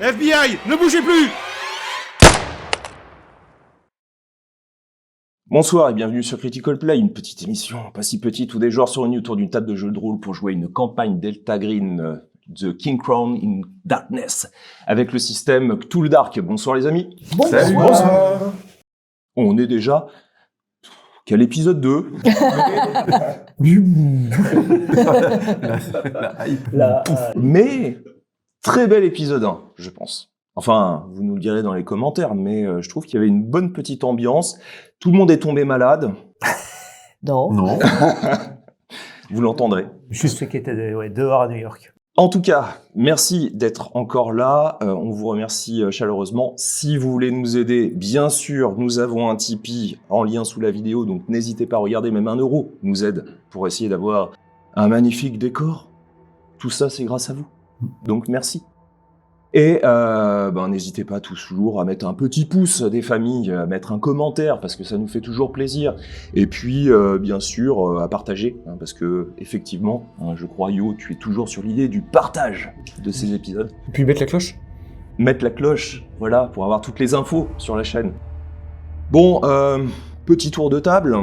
FBI, ne bougez plus! Bonsoir et bienvenue sur Critical Play, une petite émission, pas si petite, où des joueurs sont réunis autour d'une table de jeu de rôle pour jouer une campagne Delta Green The King Crown in Darkness, avec le système Cthulhu Dark. Bonsoir les amis. Bonsoir. Salut, bonsoir. On est déjà... Quel épisode 2? Mais très bel épisode 1, je pense. Enfin, vous nous le direz dans les commentaires, mais je trouve qu'il y avait une bonne petite ambiance. Tout le monde est tombé malade. Non. Vous l'entendrez. Juste ceux qui étaient dehors à New York. En tout cas, merci d'être encore là. On vous remercie chaleureusement. Si vous voulez nous aider, bien sûr, nous avons un Tipeee en lien sous la vidéo, donc n'hésitez pas à regarder, même 1 euro nous aide pour essayer d'avoir un magnifique décor. Tout ça, c'est grâce à vous. Donc merci. Et n'hésitez pas toujours à mettre un petit pouce des familles, à mettre un commentaire parce que ça nous fait toujours plaisir. Et puis bien sûr à partager parce que effectivement, je crois Yo, tu es toujours sur l'idée du partage de ces épisodes. Et puis mettre la cloche. Mettre la cloche, voilà, pour avoir toutes les infos sur la chaîne. Bon, petit tour de table.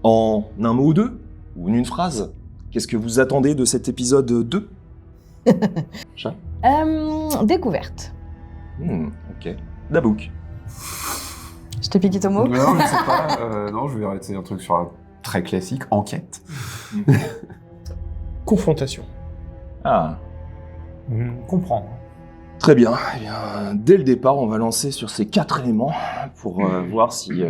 En un mot ou deux, ou en une phrase, qu'est-ce que vous attendez de cet épisode 2 ? Chat ? Découverte. Ok. Dabouk. Je te pique ton mot. Non, je sais pas. Non, je vais arrêter un truc sur un très classique, enquête. Confrontation. Ah, Comprendre. très bien. Eh bien. Dès le départ, on va lancer sur ces 4 éléments pour voir si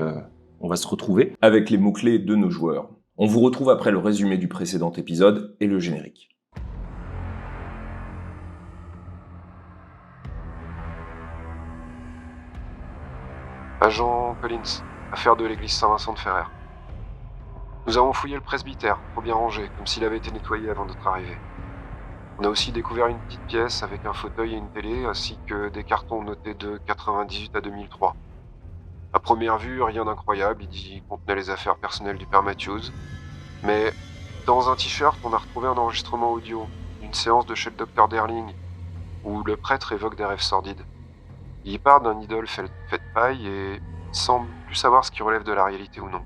on va se retrouver avec les mots-clés de nos joueurs. On vous retrouve après le résumé du précédent épisode et le générique. Agent Collins, affaire de l'église Saint-Vincent de Ferrer. Nous avons fouillé le presbytère, trop bien rangé, comme s'il avait été nettoyé avant notre arrivée. On a aussi découvert une petite pièce avec un fauteuil et une télé, ainsi que des cartons notés de 98 à 2003. À première vue, rien d'incroyable, il contenait les affaires personnelles du père Matthews. Mais dans un t-shirt, on a retrouvé un enregistrement audio d'une séance de chez le docteur Derling, où le prêtre évoque des rêves sordides. Il part d'un idole fait de paille et semble plus savoir ce qui relève de la réalité ou non.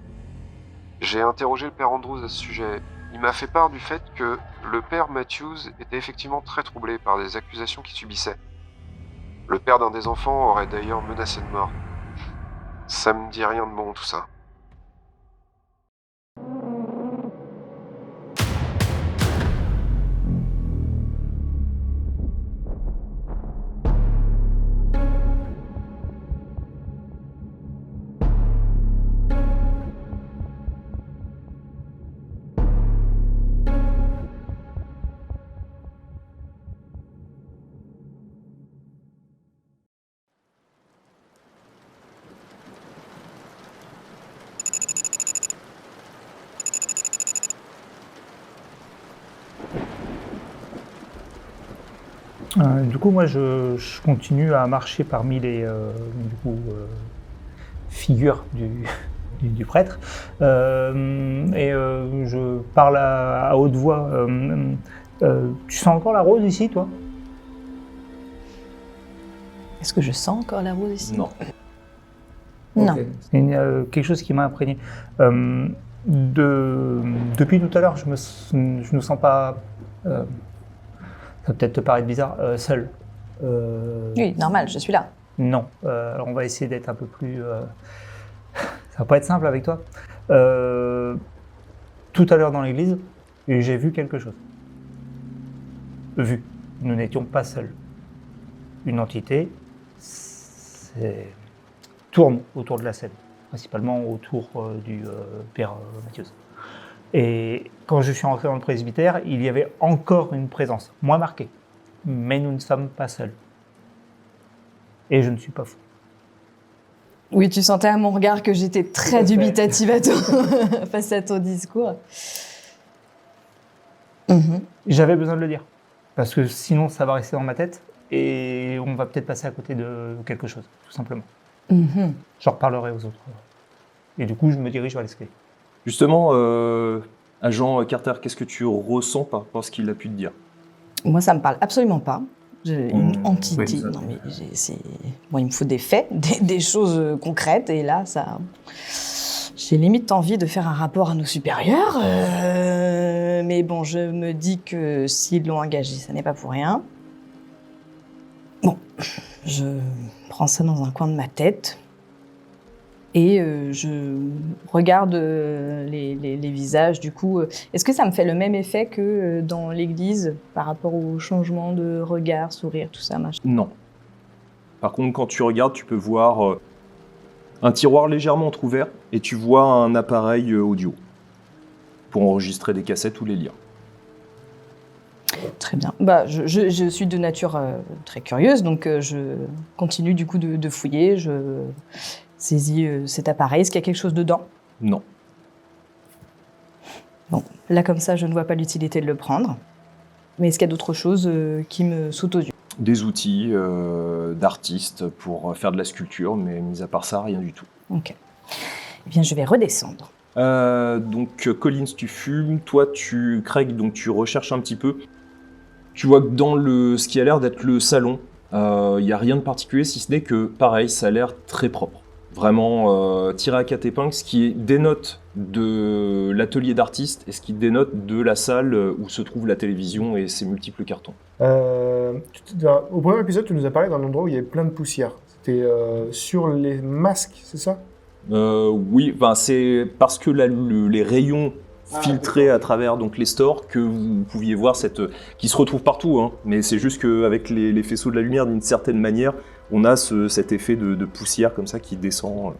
J'ai interrogé le père Andrews à ce sujet. Il m'a fait part du fait que le père Matthews était effectivement très troublé par des accusations qu'il subissait. Le père d'un des enfants aurait d'ailleurs menacé de mort. Ça me dit rien de bon tout ça. Du coup, moi, je continue à marcher parmi les figures du prêtre et je parle à haute voix. Tu sens encore la rose ici, toi ? Est-ce que je sens encore la rose ici? Non. Non. Okay. C'est quelque chose qui m'a imprégné. Depuis tout à l'heure, je ne sens pas... ça va peut-être te paraître bizarre, seul. Oui, normal, je suis là. Non. Alors on va essayer d'être un peu plus... ça va pas être simple avec toi. Tout à l'heure dans l'église, j'ai vu quelque chose. Vu. Nous n'étions pas seuls. Une entité tourne autour de la scène, principalement autour du père Matthews. Et quand je suis rentré dans le presbytère, il y avait encore une présence, moins marquée. Mais nous ne sommes pas seuls. Et je ne suis pas fou. Oui, tu sentais à mon regard que j'étais très dubitative face à ton discours. J'avais besoin de le dire. Parce que sinon, ça va rester dans ma tête et on va peut-être passer à côté de quelque chose, tout simplement. J'en reparlerai aux autres. Et du coup, je me dirige vers l'escalier. Justement, agent Carter, qu'est-ce que tu ressens par rapport à ce qu'il a pu te dire ? Moi, ça me parle absolument pas. Une entité. Oui, ça. Non, mais moi, il me faut des faits, des choses concrètes. Et là, ça... J'ai limite envie de faire un rapport à nos supérieurs. Mais bon, je me dis que s'ils l'ont engagé, ça n'est pas pour rien. Bon, je prends ça dans un coin de ma tête. Et je regarde les visages. Du coup, est-ce que ça me fait le même effet que dans l'église par rapport au changement de regard, sourire, tout ça, machin? Non. Par contre, quand tu regardes, tu peux voir un tiroir légèrement entrouvert et tu vois un appareil audio pour enregistrer des cassettes ou les lire. Très bien. Bah, je suis de nature très curieuse, donc je continue du coup de fouiller. Je saisis cet appareil. Est-ce qu'il y a quelque chose dedans? Non. Bon, là comme ça, je ne vois pas l'utilité de le prendre. Mais est-ce qu'il y a d'autres choses qui me sautent aux yeux? Des outils d'artistes pour faire de la sculpture, mais mis à part ça, rien du tout. Ok. Eh bien, je vais redescendre. Donc Collins, tu fumes, toi Craig, donc tu recherches un petit peu. Tu vois que dans ce qui a l'air d'être le salon, il n'y a rien de particulier, si ce n'est que, pareil, ça a l'air très propre. Vraiment tiré à quatre épingles, ce qui dénote de l'atelier d'artiste et ce qui dénote de la salle où se trouve la télévision et ses multiples cartons. Au premier épisode, tu nous as parlé d'un endroit où il y avait plein de poussière. C'était sur les masques, c'est ça? Oui, ben c'est parce que les rayons filtrés à travers donc les stores que vous pouviez voir qui se retrouve partout, hein, mais c'est juste qu'avec les faisceaux de la lumière, d'une certaine manière, on a cet effet de poussière comme ça qui descend.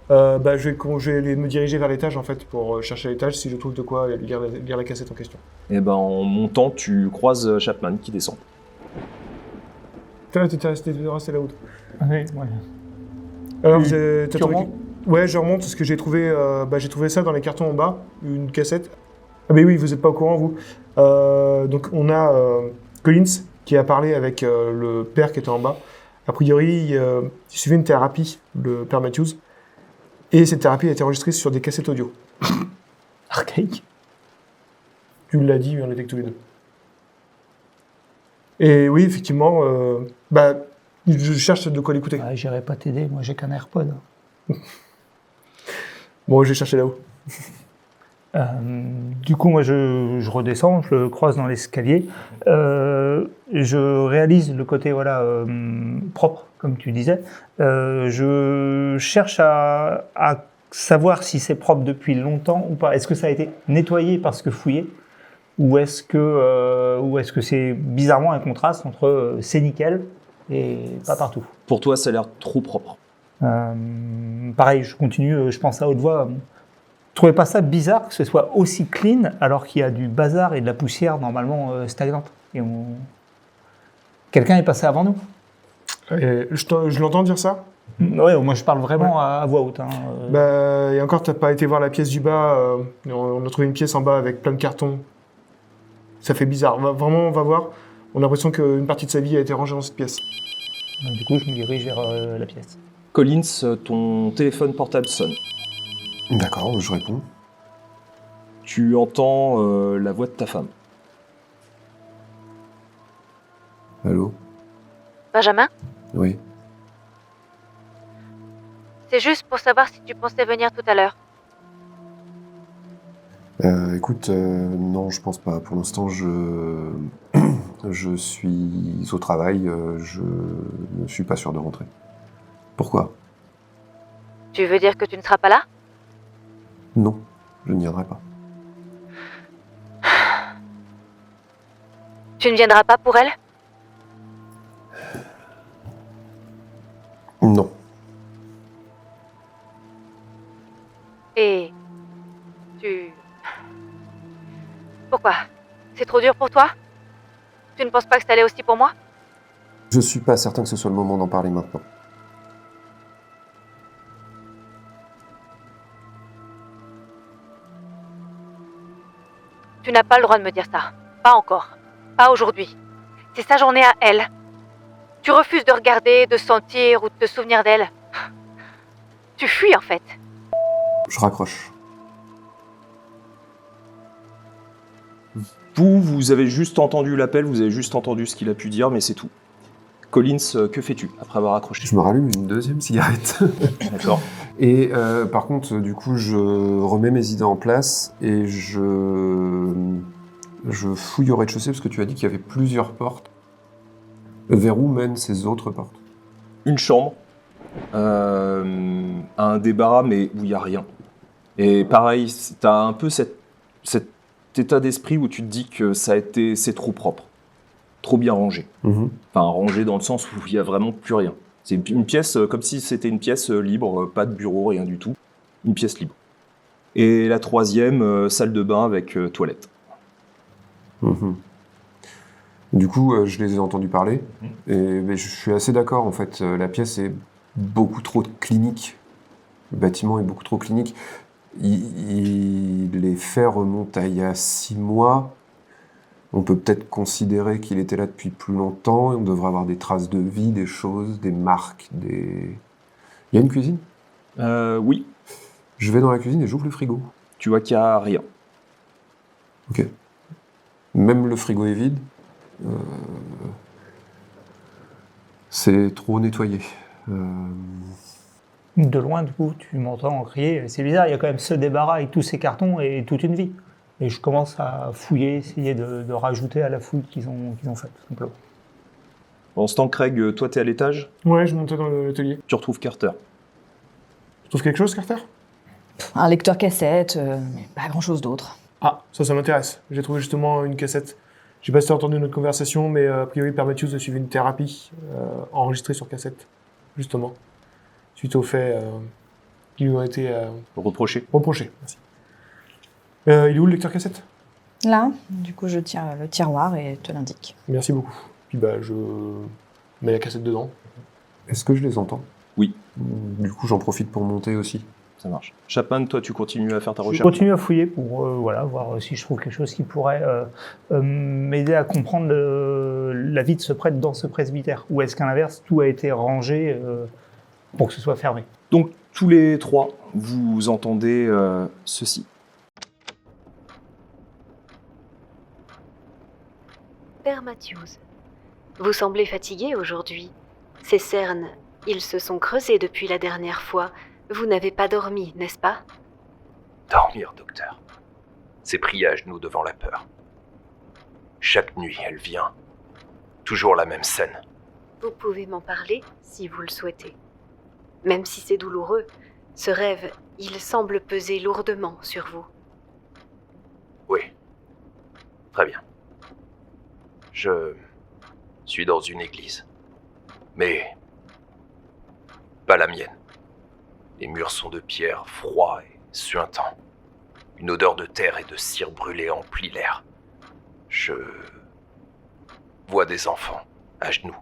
Je vais me diriger vers l'étage en fait pour chercher l'étage si je trouve de quoi lire la cassette en question. Et ben en montant, tu croises Chapman qui descend. T'es resté là-haut. Oui, ouais. Alors, Tu remontes? Ouais, je remonte parce que j'ai trouvé ça dans les cartons en bas, une cassette. Ah mais oui, vous n'êtes pas au courant, vous. Donc on a Collins qui a parlé avec le père qui était en bas. A priori, il suivait une thérapie, le père Matthews. Et cette thérapie a été enregistrée sur des cassettes audio. Archaïque. Tu l'as dit, on était que tous les deux. Et oui, effectivement, je cherche de quoi l'écouter. Ouais, j'irai pas t'aider, moi j'ai qu'un AirPod. Bon, je vais chercher là-haut. Du coup, moi, je redescends, je le croise dans l'escalier. Je réalise le côté propre, comme tu disais. Je cherche à savoir si c'est propre depuis longtemps ou pas. Est-ce que ça a été nettoyé parce que fouillé, ou est-ce que c'est bizarrement un contraste entre c'est nickel et pas partout. Pour toi, ça a l'air trop propre. Pareil, je continue, je pense à haute voix. Trouvez pas ça bizarre que ce soit aussi clean alors qu'il y a du bazar et de la poussière normalement stagnante? Quelqu'un est passé avant nous? Je l'entends dire ça? Ouais, moi je parle vraiment à voix haute. Hein. Et encore, t'as pas été voir la pièce du bas. On a trouvé une pièce en bas avec plein de cartons. Ça fait bizarre. Vraiment, on va voir. On a l'impression qu'une partie de sa vie a été rangée dans cette pièce. Du coup, je me dirige vers la pièce. Collins, ton téléphone portable sonne. D'accord, je réponds. Tu entends la voix de ta femme. Allô? Benjamin, Oui. c'est juste pour savoir si tu pensais venir tout à l'heure. Écoute, non, je pense pas. Pour l'instant, je suis au travail, je ne suis pas sûr de rentrer. Pourquoi? Tu veux dire que tu ne seras pas là? Non, je n'y viendrai pas. Tu ne viendras pas pour elle? Non. Et... Pourquoi? C'est trop dur pour toi? Tu ne penses pas que ça l'est aussi pour moi? Je suis pas certain que ce soit le moment d'en parler maintenant. Tu n'as pas le droit de me dire ça. Pas encore. Pas aujourd'hui. C'est sa journée à elle. Tu refuses de regarder, de sentir ou de te souvenir d'elle. Tu fuis en fait. Je raccroche. Vous avez juste entendu l'appel, vous avez juste entendu ce qu'il a pu dire, mais c'est tout. Collins, que fais-tu après avoir accroché? Je me rallume une deuxième cigarette. D'accord. Et par contre, du coup, je remets mes idées en place et je fouille au rez-de-chaussée parce que tu as dit qu'il y avait plusieurs portes. Vers où mènent ces autres portes? Une chambre, un débarras, mais où il n'y a rien. Et pareil, tu as un peu cet état d'esprit où tu te dis que c'est trop propre, trop bien rangé. Mhm. Enfin, rangé dans le sens où il n'y a vraiment plus rien. C'est une pièce comme si c'était une pièce libre, pas de bureau, rien du tout. Une pièce libre. Et la troisième, salle de bain avec toilette. Mhm. Du coup, je les ai entendus parler, mais je suis assez d'accord, en fait. La pièce est beaucoup trop clinique. Le bâtiment est beaucoup trop clinique. Les faits remontent à il y a 6 mois. On peut peut-être considérer qu'il était là depuis plus longtemps, et on devrait avoir des traces de vie, des choses, des marques, des... Il y a une cuisine? Oui, Je vais dans la cuisine et j'ouvre le frigo. tu vois qu'il n'y a rien. Ok. Même le frigo est vide. C'est trop nettoyé. De loin, du coup, tu m'entends crier. C'est bizarre, il y a quand même ce débarras avec tous ces cartons et toute une vie. Et je commence à fouiller, essayer de rajouter à la fouille qu'ils ont faite, tout simplement. Pendant ce temps, Craig, toi, t'es à l'étage, Ouais, je montais dans l'atelier. tu retrouves Carter. Tu trouves quelque chose, Carter? Un lecteur cassette, mais pas grand-chose d'autre. Ah, ça m'intéresse. J'ai trouvé justement une cassette. Je sais pas si t'as entendu notre conversation, mais a priori, Père Matthews a suivi une thérapie enregistrée sur cassette, justement, suite aux faits qui lui ont été Reproché. reprochés. Merci. Il est où le lecteur cassette? Là, du coup, je tire le tiroir et te l'indique. Merci beaucoup. Puis bah, je mets la cassette dedans. Est-ce que je les entends? Oui. Du coup, j'en profite pour monter aussi. Ça marche. Chapman, toi, tu continues à faire ta Je recherche? continue à fouiller pour voir si je trouve quelque chose qui pourrait m'aider à comprendre la vie de ce prêtre dans ce presbytère. Ou est-ce qu'à l'inverse, tout a été rangé pour que ce soit fermé? Donc, tous les trois, vous entendez ceci. Père Matthews, vous semblez fatigué aujourd'hui. Ces cernes, ils se sont creusés depuis la dernière fois. Vous n'avez pas dormi, n'est-ce pas? Dormir, docteur. C'est pris à genoux devant la peur. Chaque nuit, elle vient. Toujours la même scène. Vous pouvez m'en parler si vous le souhaitez. Même si c'est douloureux, ce rêve, il semble peser lourdement sur vous. Oui. Très bien. Je suis dans une église. Mais pas la mienne. Les murs sont de pierre, froids et suintants. Une odeur de terre et de cire brûlée emplit l'air. Je vois des enfants, à genoux.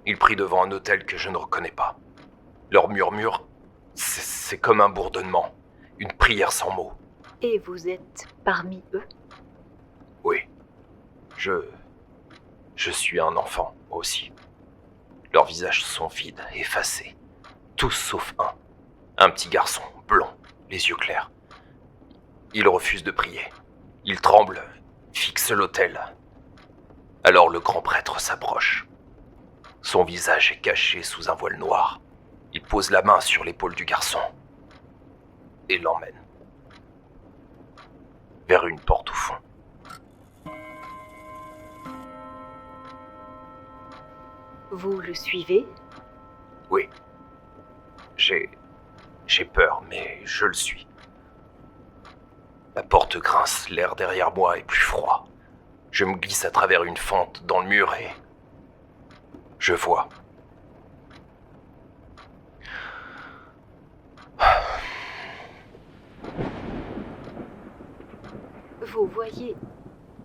Ils prient devant un autel que je ne reconnais pas. Leur murmure, c'est comme un bourdonnement, une prière sans mots. Et vous êtes parmi eux? Oui, je suis un enfant, moi aussi. Leurs visages sont vides, effacés. Tous sauf un petit garçon, blond, les yeux clairs. Il refuse de prier. Il tremble, fixe l'autel. Alors le grand prêtre s'approche. Son visage est caché sous un voile noir. Il pose la main sur l'épaule du garçon et l'emmène vers une porte au fond. Vous le suivez? Oui. J'ai peur, mais je le suis. La porte grince, l'air derrière moi est plus froid. Je me glisse à travers une fente dans le mur et... je vois. Vous voyez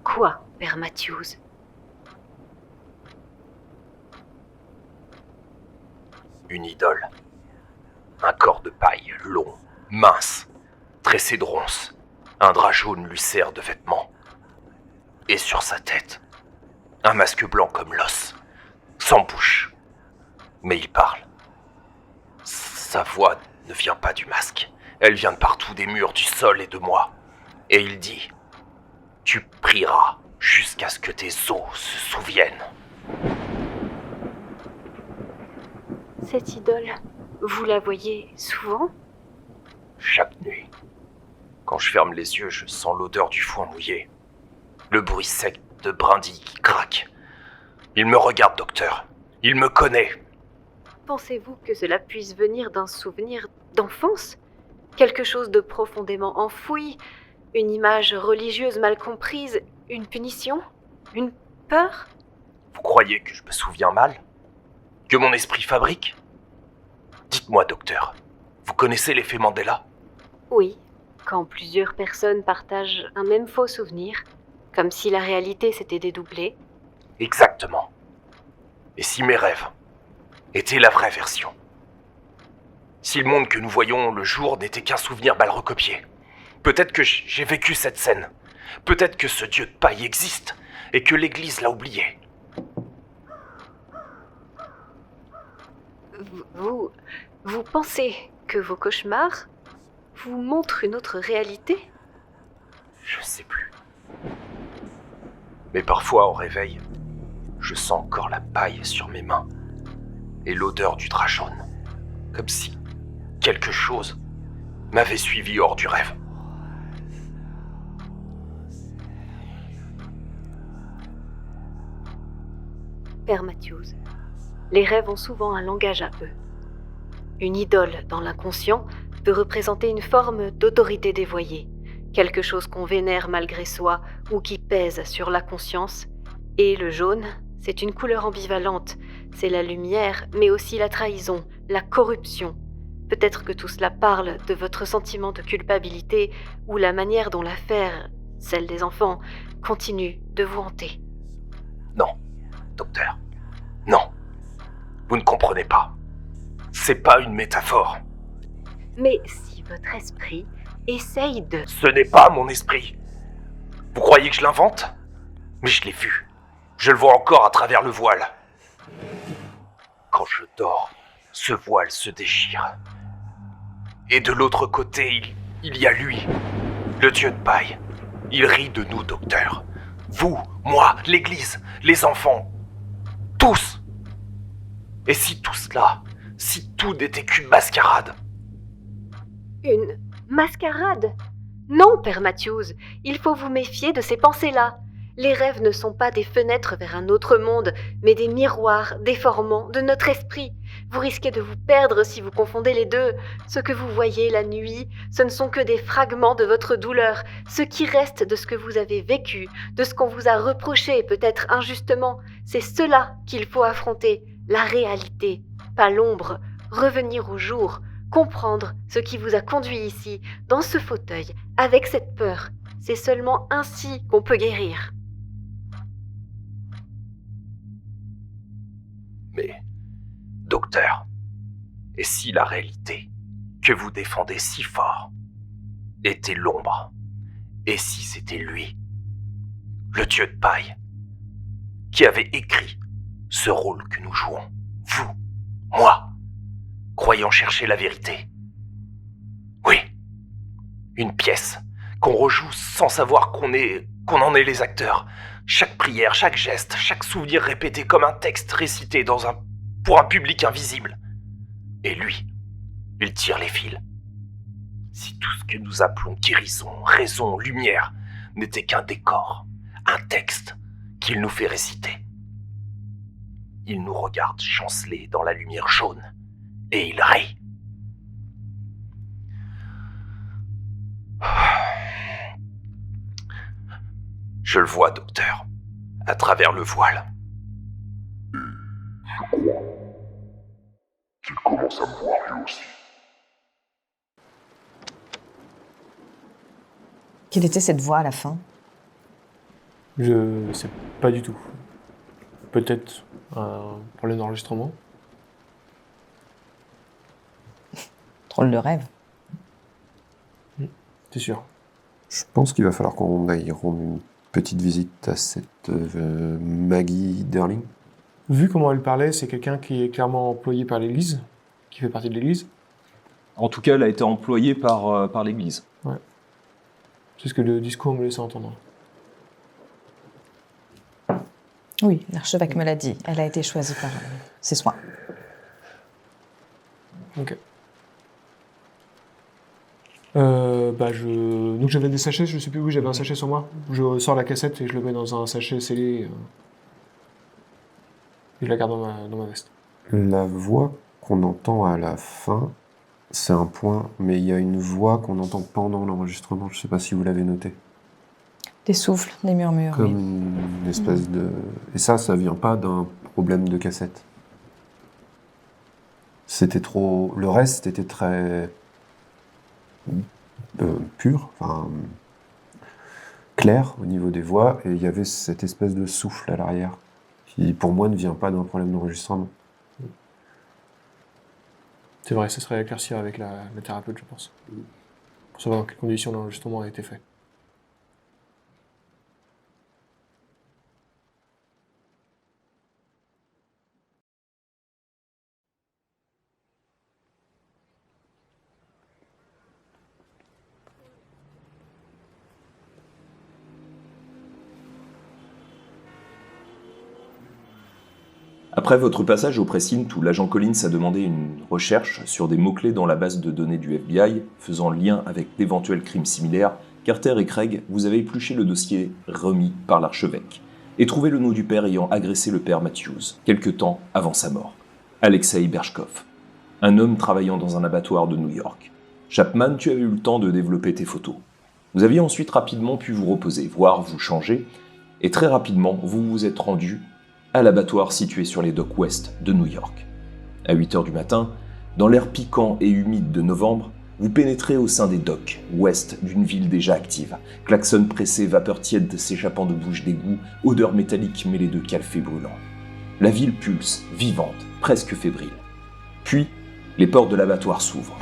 quoi, Père Matthews? Une idole. Un corps de paille, long, mince, tressé de ronces. Un drap jaune lui sert de vêtement. Et sur sa tête, un masque blanc comme l'os, sans bouche. Mais il parle. Sa voix ne vient pas du masque. Elle vient de partout, des murs, du sol et de moi. Et il dit... Tu prieras jusqu'à ce que tes os se souviennent. Cette idole, vous la voyez souvent? Chaque nuit. Quand je ferme les yeux, je sens l'odeur du foin mouillé. Le bruit sec de brindilles qui craquent. Il me regarde, docteur. Il me connaît. Pensez-vous que cela puisse venir d'un souvenir d'enfance? Quelque chose de profondément enfoui? Une image religieuse mal comprise? Une punition? Une peur? Vous croyez que je me souviens mal? Que mon esprit fabrique? Dites-moi, docteur, vous connaissez l'effet Mandela? Oui, quand plusieurs personnes partagent un même faux souvenir, comme si la réalité s'était dédoublée. Exactement. Et si mes rêves étaient la vraie version? Si le monde que nous voyons le jour n'était qu'un souvenir mal recopié? Peut-être que j'ai vécu cette scène. Peut-être que ce dieu de paille existe et que l'Église l'a oublié. Vous pensez que vos cauchemars vous montrent une autre réalité? Je sais plus. Mais parfois, au réveil, je sens encore la paille sur mes mains et l'odeur du drap jaune. Comme si quelque chose m'avait suivi hors du rêve. Père Matthews, les rêves ont souvent un langage à eux. Une idole dans l'inconscient peut représenter une forme d'autorité dévoyée, quelque chose qu'on vénère malgré soi ou qui pèse sur la conscience. Et le jaune, c'est une couleur ambivalente, c'est la lumière, mais aussi la trahison, la corruption. Peut-être que tout cela parle de votre sentiment de culpabilité ou la manière dont l'affaire, celle des enfants, continue de vous hanter. Non, docteur. Non. Vous ne comprenez pas. C'est pas une métaphore. Mais si votre esprit essaye de... Ce n'est pas mon esprit. Vous croyez que je l'invente? Mais je l'ai vu. Je le vois encore à travers le voile. Quand je dors, ce voile se déchire. Et de l'autre côté, il y a lui, le dieu de paille. Il rit de nous, docteur. Vous, moi, l'Église, les enfants, tous. Et si tout cela, si tout n'était qu'une mascarade? Une mascarade? Non, Père Matthews, il faut vous méfier de ces pensées-là. Les rêves ne sont pas des fenêtres vers un autre monde, mais des miroirs déformants de notre esprit. Vous risquez de vous perdre si vous confondez les deux. Ce que vous voyez la nuit, ce ne sont que des fragments de votre douleur, ce qui reste de ce que vous avez vécu, de ce qu'on vous a reproché peut-être injustement. C'est cela qu'il faut affronter, la réalité, pas l'ombre, revenir au jour, comprendre ce qui vous a conduit ici, dans ce fauteuil, avec cette peur. C'est seulement ainsi qu'on peut guérir. Mais, docteur, et si la réalité que vous défendez si fort était l'ombre? Et si c'était lui, le dieu de paille, qui avait écrit ce rôle que nous jouons? Vous, moi, croyant chercher la vérité. Oui, une pièce qu'on rejoue sans savoir qu'on en est les acteurs. Chaque prière, chaque geste, chaque souvenir répété comme un texte récité pour un public invisible. Et lui, il tire les fils. Si tout ce que nous appelons guérison, raison, lumière n'était qu'un décor, un texte qu'il nous fait réciter. Il nous regarde chanceler dans la lumière jaune et il rit. Je le vois, docteur, à travers le voile. Je crois qu'il commence à me voir lui aussi. Quelle était cette voix à la fin? Je sais pas du tout. Peut-être un problème d'enregistrement. Drôle de rêve. C'est sûr. Je pense qu'il va falloir qu'on aille rendre une petite visite à cette Maggie Darling. Vu comment elle parlait, c'est quelqu'un qui est clairement employé par l'Église, qui fait partie de l'Église. En tout cas, elle a été employée par l'Église. Ouais. C'est ce que le discours me laissait entendre. Oui, l'archevêque me l'a dit. Elle a été choisie par ses soins. Ok. Donc j'avais des sachets, je sais plus où, j'avais un sachet sur moi. Je sors la cassette et je le mets dans un sachet scellé. Et je la garde dans ma veste. La voix qu'on entend à la fin, c'est un point, mais il y a une voix qu'on entend pendant l'enregistrement, je sais pas si vous l'avez noté. Des souffles, des murmures. Comme oui. une espèce de... Et ça vient pas d'un problème de cassette. C'était trop... Le reste était très... pur, enfin... clair au niveau des voix, et il y avait cette espèce de souffle à l'arrière, qui pour moi ne vient pas d'un problème d'enregistrement. C'est vrai, ça serait à éclaircir avec la thérapeute, je pense. Pour savoir dans quelles conditions l'enregistrement a été fait. Après votre passage au Precinct où l'agent Collins a demandé une recherche sur des mots-clés dans la base de données du FBI faisant lien avec d'éventuels crimes similaires, Carter et Craig, vous avez épluché le dossier remis par l'archevêque et trouvé le nom du père ayant agressé le père Matthews, quelque temps avant sa mort, Alexei Berchkov, un homme travaillant dans un abattoir de New York. Chapman, tu avais eu le temps de développer tes photos. Vous aviez ensuite rapidement pu vous reposer, voire vous changer, et très rapidement, vous vous êtes rendu à l'abattoir situé sur les docks ouest de New York. À 8h du matin, dans l'air piquant et humide de novembre, vous pénétrez au sein des docks ouest d'une ville déjà active. Klaxons pressés, vapeurs tièdes s'échappant de bouches d'égout, odeurs métalliques mêlées de café brûlant. La ville pulse, vivante, presque fébrile. Puis, les portes de l'abattoir s'ouvrent.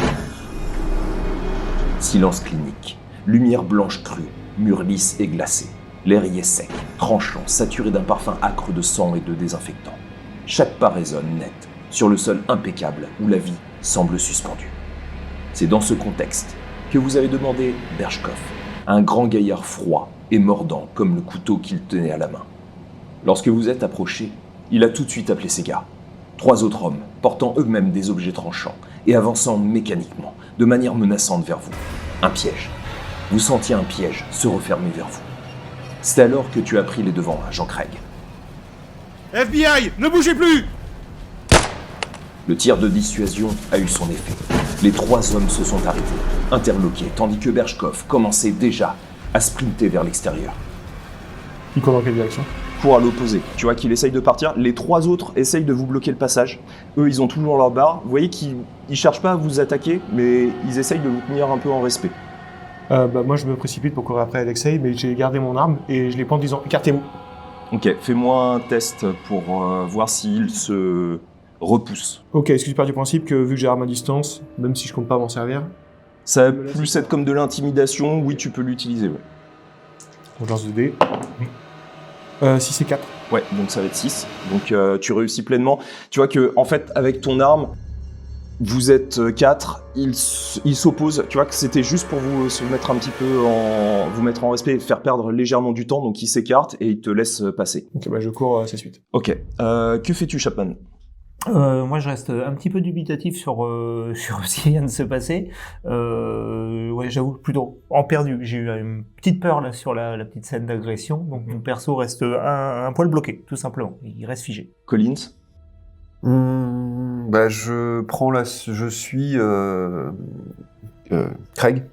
Silence clinique, lumière blanche crue, murs lisses et glacés. L'air y est sec, tranchant, saturé d'un parfum âcre de sang et de désinfectant. Chaque pas résonne net, sur le sol impeccable où la vie semble suspendue. C'est dans ce contexte que vous avez demandé Berchkov, un grand gaillard froid et mordant comme le couteau qu'il tenait à la main. Lorsque vous êtes approché, il a tout de suite appelé ses gars. 3 autres hommes, portant eux-mêmes des objets tranchants et avançant mécaniquement, de manière menaçante vers vous. Un piège. Vous sentiez un piège se refermer vers vous. C'est alors que tu as pris les devants, Jean Craig. FBI, ne bougez plus! Le tir de dissuasion a eu son effet. Les 3 hommes se sont arrêtés, interloqués, tandis que Berchkov commençait déjà à sprinter vers l'extérieur. Il court dans quelle direction? Court à l'opposé. Tu vois qu'il essaye de partir. Les 3 autres essayent de vous bloquer le passage. Eux, ils ont toujours leur barre. Vous voyez qu'ils cherchent pas à vous attaquer, mais ils essayent de vous tenir un peu en respect. Moi, je me précipite pour courir après Alexei, mais j'ai gardé mon arme et je les prends en disant « Écartez-vous ». Ok, fais-moi un test pour voir s'il se repousse. Ok, est-ce que tu pars du principe que vu que j'ai l'arme à distance, même si je compte pas m'en servir... Ça va plus être comme de l'intimidation, oui, tu peux l'utiliser, ouais. On lance 2 dés. 6 et 4. Ouais, donc ça va être 6. Donc tu réussis pleinement. Tu vois que, en fait, avec ton arme, vous êtes 4, il s'oppose. Tu vois que c'était juste pour vous se mettre un petit peu vous mettre en respect et faire perdre légèrement du temps, donc il s'écarte et il te laisse passer. Ok, je cours à sa suite. Ok. Que fais-tu, Chapman? Moi, je reste un petit peu dubitatif sur ce qui vient de se passer. Ouais, j'avoue, plutôt en perdu. J'ai eu une petite peur là sur la petite scène d'agression, donc mon perso reste un poil bloqué, tout simplement. Il reste figé. Collins? Je suis Craig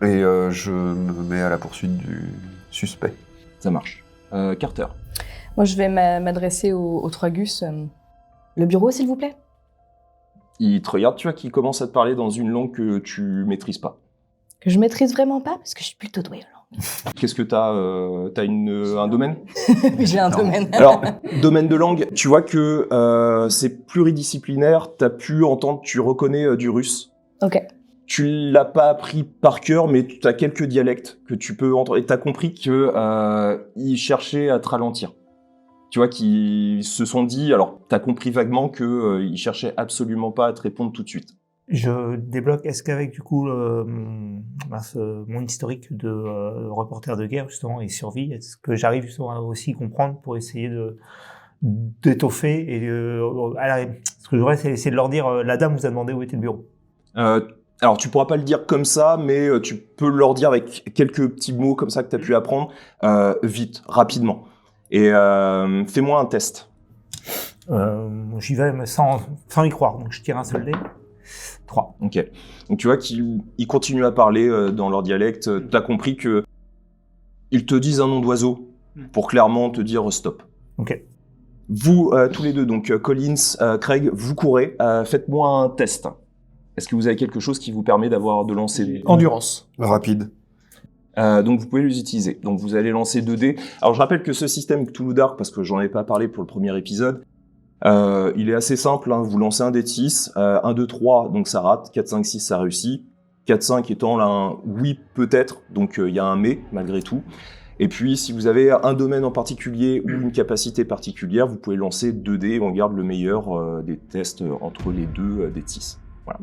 et je me mets à la poursuite du suspect. Ça marche. Carter? Moi, je vais m'adresser au Tragus. Le bureau, s'il vous plaît? Il te regarde, tu vois qu'il commence à te parler dans une langue que tu maîtrises pas. Que je maîtrise vraiment pas, parce que je suis plutôt douée en langue. Qu'est-ce que t'as un domaine? J'ai un domaine. Alors, domaine de langue, tu vois que c'est pluridisciplinaire, t'as pu entendre, tu reconnais du russe. Ok. Tu l'as pas appris par cœur, mais tu as quelques dialectes que tu peux entendre, et t'as compris que ils cherchaient à te ralentir. Tu vois qu'ils se sont dit, alors t'as compris vaguement qu'ils cherchaient absolument pas à te répondre tout de suite. Je débloque, est-ce qu'avec du coup mon historique de reporter de guerre justement et survie, est-ce que j'arrive justement à aussi comprendre pour essayer de d'étoffer. Et ce que je voudrais, c'est essayer de leur dire, la dame vous a demandé où était le bureau. Alors, tu pourras pas le dire comme ça, mais tu peux leur dire avec quelques petits mots comme ça que tu as pu apprendre, vite, rapidement. Et fais-moi un test. J'y vais mais sans y croire, donc je tire un seul dé. 3. Ok. Donc tu vois qu'ils continuent à parler dans leur dialecte. Tu as compris que ils te disent un nom d'oiseau pour clairement te dire stop. Ok. Vous, tous les deux, donc Collins, Craig, vous courez. Faites-moi un test. Est-ce que vous avez quelque chose qui vous permet de lancer Endurance. Rapide. Donc vous pouvez les utiliser. Donc vous allez lancer 2 dés. Alors je rappelle que ce système Cthulhu Dark, parce que j'en ai pas parlé pour le premier épisode, il est assez simple, hein. Vous lancez un dé de 6, 1, 2, 3, donc ça rate, 4, 5, 6, ça réussit. 4, 5 étant là un oui peut-être, donc il y a un mais malgré tout. Et puis si vous avez un domaine en particulier ou une capacité particulière, vous pouvez lancer 2 dés, on garde le meilleur des tests entre les deux dés de 6. Voilà.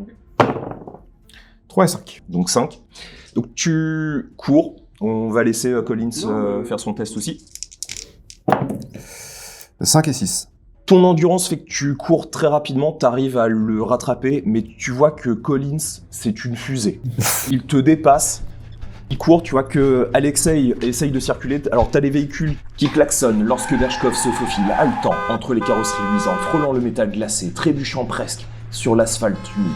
3 et 5. Donc 5. Donc tu cours, on va laisser Collins faire son test aussi. 5 et 6. Ton endurance fait que tu cours très rapidement, tu arrives à le rattraper, mais tu vois que Collins, c'est une fusée. Il te dépasse, il court, tu vois que Alexei essaye de circuler. Alors t'as les véhicules qui klaxonnent lorsque Berchkov se faufile, haletant entre les carrosseries luisantes, frôlant le métal glacé, trébuchant presque sur l'asphalte humide.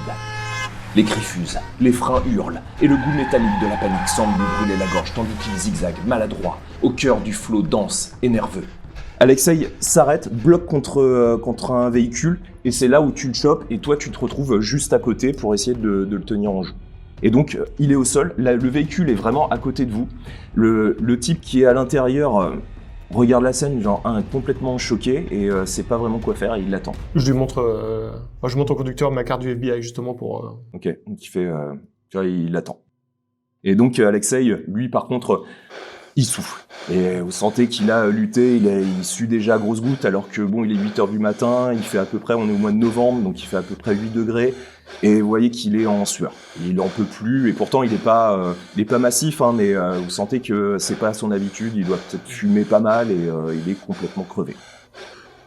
Les cris fusent, les freins hurlent, et le goût métallique de la panique semble lui brûler la gorge tandis qu'il zigzague, maladroit, au cœur du flot dense et nerveux. Alexei s'arrête, bloque contre un véhicule, et c'est là où tu le chopes, et toi tu te retrouves juste à côté pour essayer de le tenir en joue. Et donc il est au sol, le véhicule est vraiment à côté de vous. Le type qui est à l'intérieur regarde la scène, genre complètement choqué, et sait pas vraiment quoi faire, et il l'attend. Je lui montre, je montre au conducteur ma carte du FBI justement pour... Ok, donc il fait, tu vois, il l'attend. Et donc Alexei, lui par contre, il souffle. Et vous sentez qu'il a lutté, il sue déjà à grosses gouttes, alors que bon, il est 8h du matin, il fait à peu près, on est au mois de novembre, donc il fait à peu près 8 degrés, et vous voyez qu'il est en sueur. Il en peut plus, et pourtant il est pas massif, hein, mais vous sentez que c'est pas son habitude, il doit peut-être fumer pas mal, et il est complètement crevé.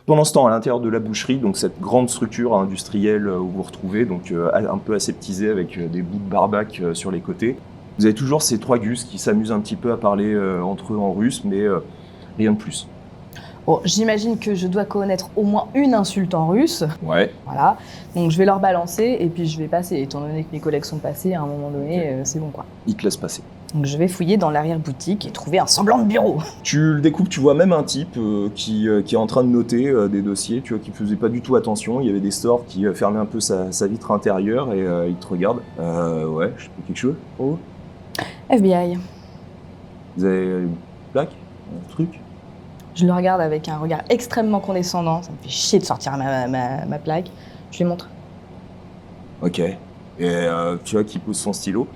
Pendant ce temps, à l'intérieur de la boucherie, donc cette grande structure industrielle où vous vous retrouvez, donc un peu aseptisée avec des bouts de barbac sur les côtés, vous avez toujours ces 3 gus qui s'amusent un petit peu à parler entre eux en russe, mais rien de plus. Bon, j'imagine que je dois connaître au moins une insulte en russe. Ouais. Voilà. Donc je vais leur balancer et puis je vais passer. Étant donné que mes collègues sont passés, à un moment donné, c'est bon quoi. Ils te laissent passer. Donc je vais fouiller dans l'arrière-boutique et trouver un semblant de bureau. Tu le découpes, tu vois même un type qui est en train de noter des dossiers, tu vois, qui faisait pas du tout attention. Il y avait des stores qui fermaient un peu sa vitre intérieure et il te regarde. Ouais, je peux quelque chose pour vous ? FBI. Vous avez une plaque ? Un truc ? Je le regarde avec un regard extrêmement condescendant. Ça me fait chier de sortir ma plaque. Je lui montre. Ok. Et tu vois qu'il pose son stylo.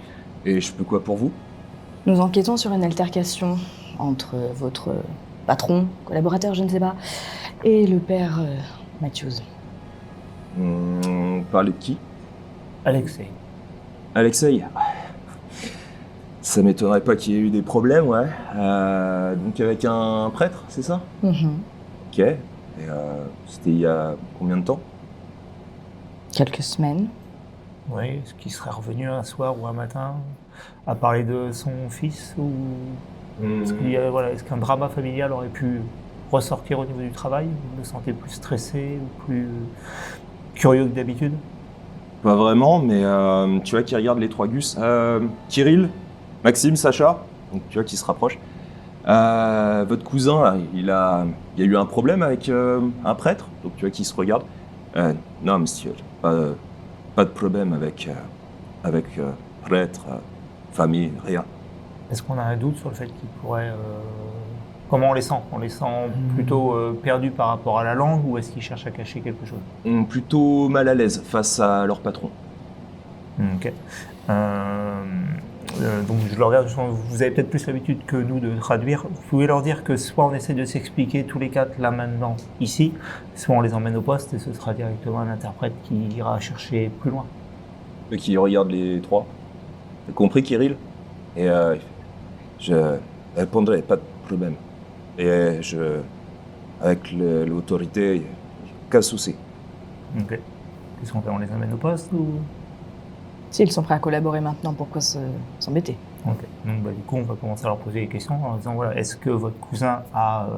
Et je peux quoi pour vous ? Nous enquêtons sur une altercation entre votre patron, collaborateur, je ne sais pas, et le père Matthews. Parlez de qui ? Alexei. Alexei ? Ça m'étonnerait pas qu'il y ait eu des problèmes, ouais. Donc avec un prêtre, c'est ça ? Ok. Et c'était il y a combien de temps ? Quelques semaines. Oui, est-ce qu'il serait revenu un soir ou un matin à parler de son fils ou est-ce qu'un drama familial aurait pu ressortir au niveau du travail ? Vous le sentez plus stressé ou plus curieux que d'habitude ? Pas vraiment, mais tu vois qu'il regarde les 3 gus. Kirill, Maxime, Sacha, donc tu vois qu'il se rapproche. Votre cousin, là, il y a eu un problème avec un prêtre, donc tu vois qu'il se regarde. Non, monsieur, pas de problème avec prêtre, famille, rien. Est-ce qu'on a un doute sur le fait qu'il pourrait... Comment on les sent ? On les sent plutôt perdus par rapport à la langue ou est-ce qu'ils cherchent à cacher quelque chose ? Plutôt mal à l'aise face à leur patron. Ok. Donc je leur regarde, vous avez peut-être plus l'habitude que nous de traduire. Vous pouvez leur dire que soit on essaie de s'expliquer tous les 4 là maintenant, ici, soit on les emmène au poste et ce sera directement un interprète qui ira chercher plus loin. Et qui regarde les 3. T'as compris, Kirill ? Et je répondrai, pas de problème. Et avec l'autorité, aucun souci. Ok. Qu'est-ce qu'on fait? On les amène au poste ou... S'ils sont prêts à collaborer maintenant, pourquoi s'embêter? Ok. Donc du coup, on va commencer à leur poser des questions en disant voilà, est-ce que votre cousin a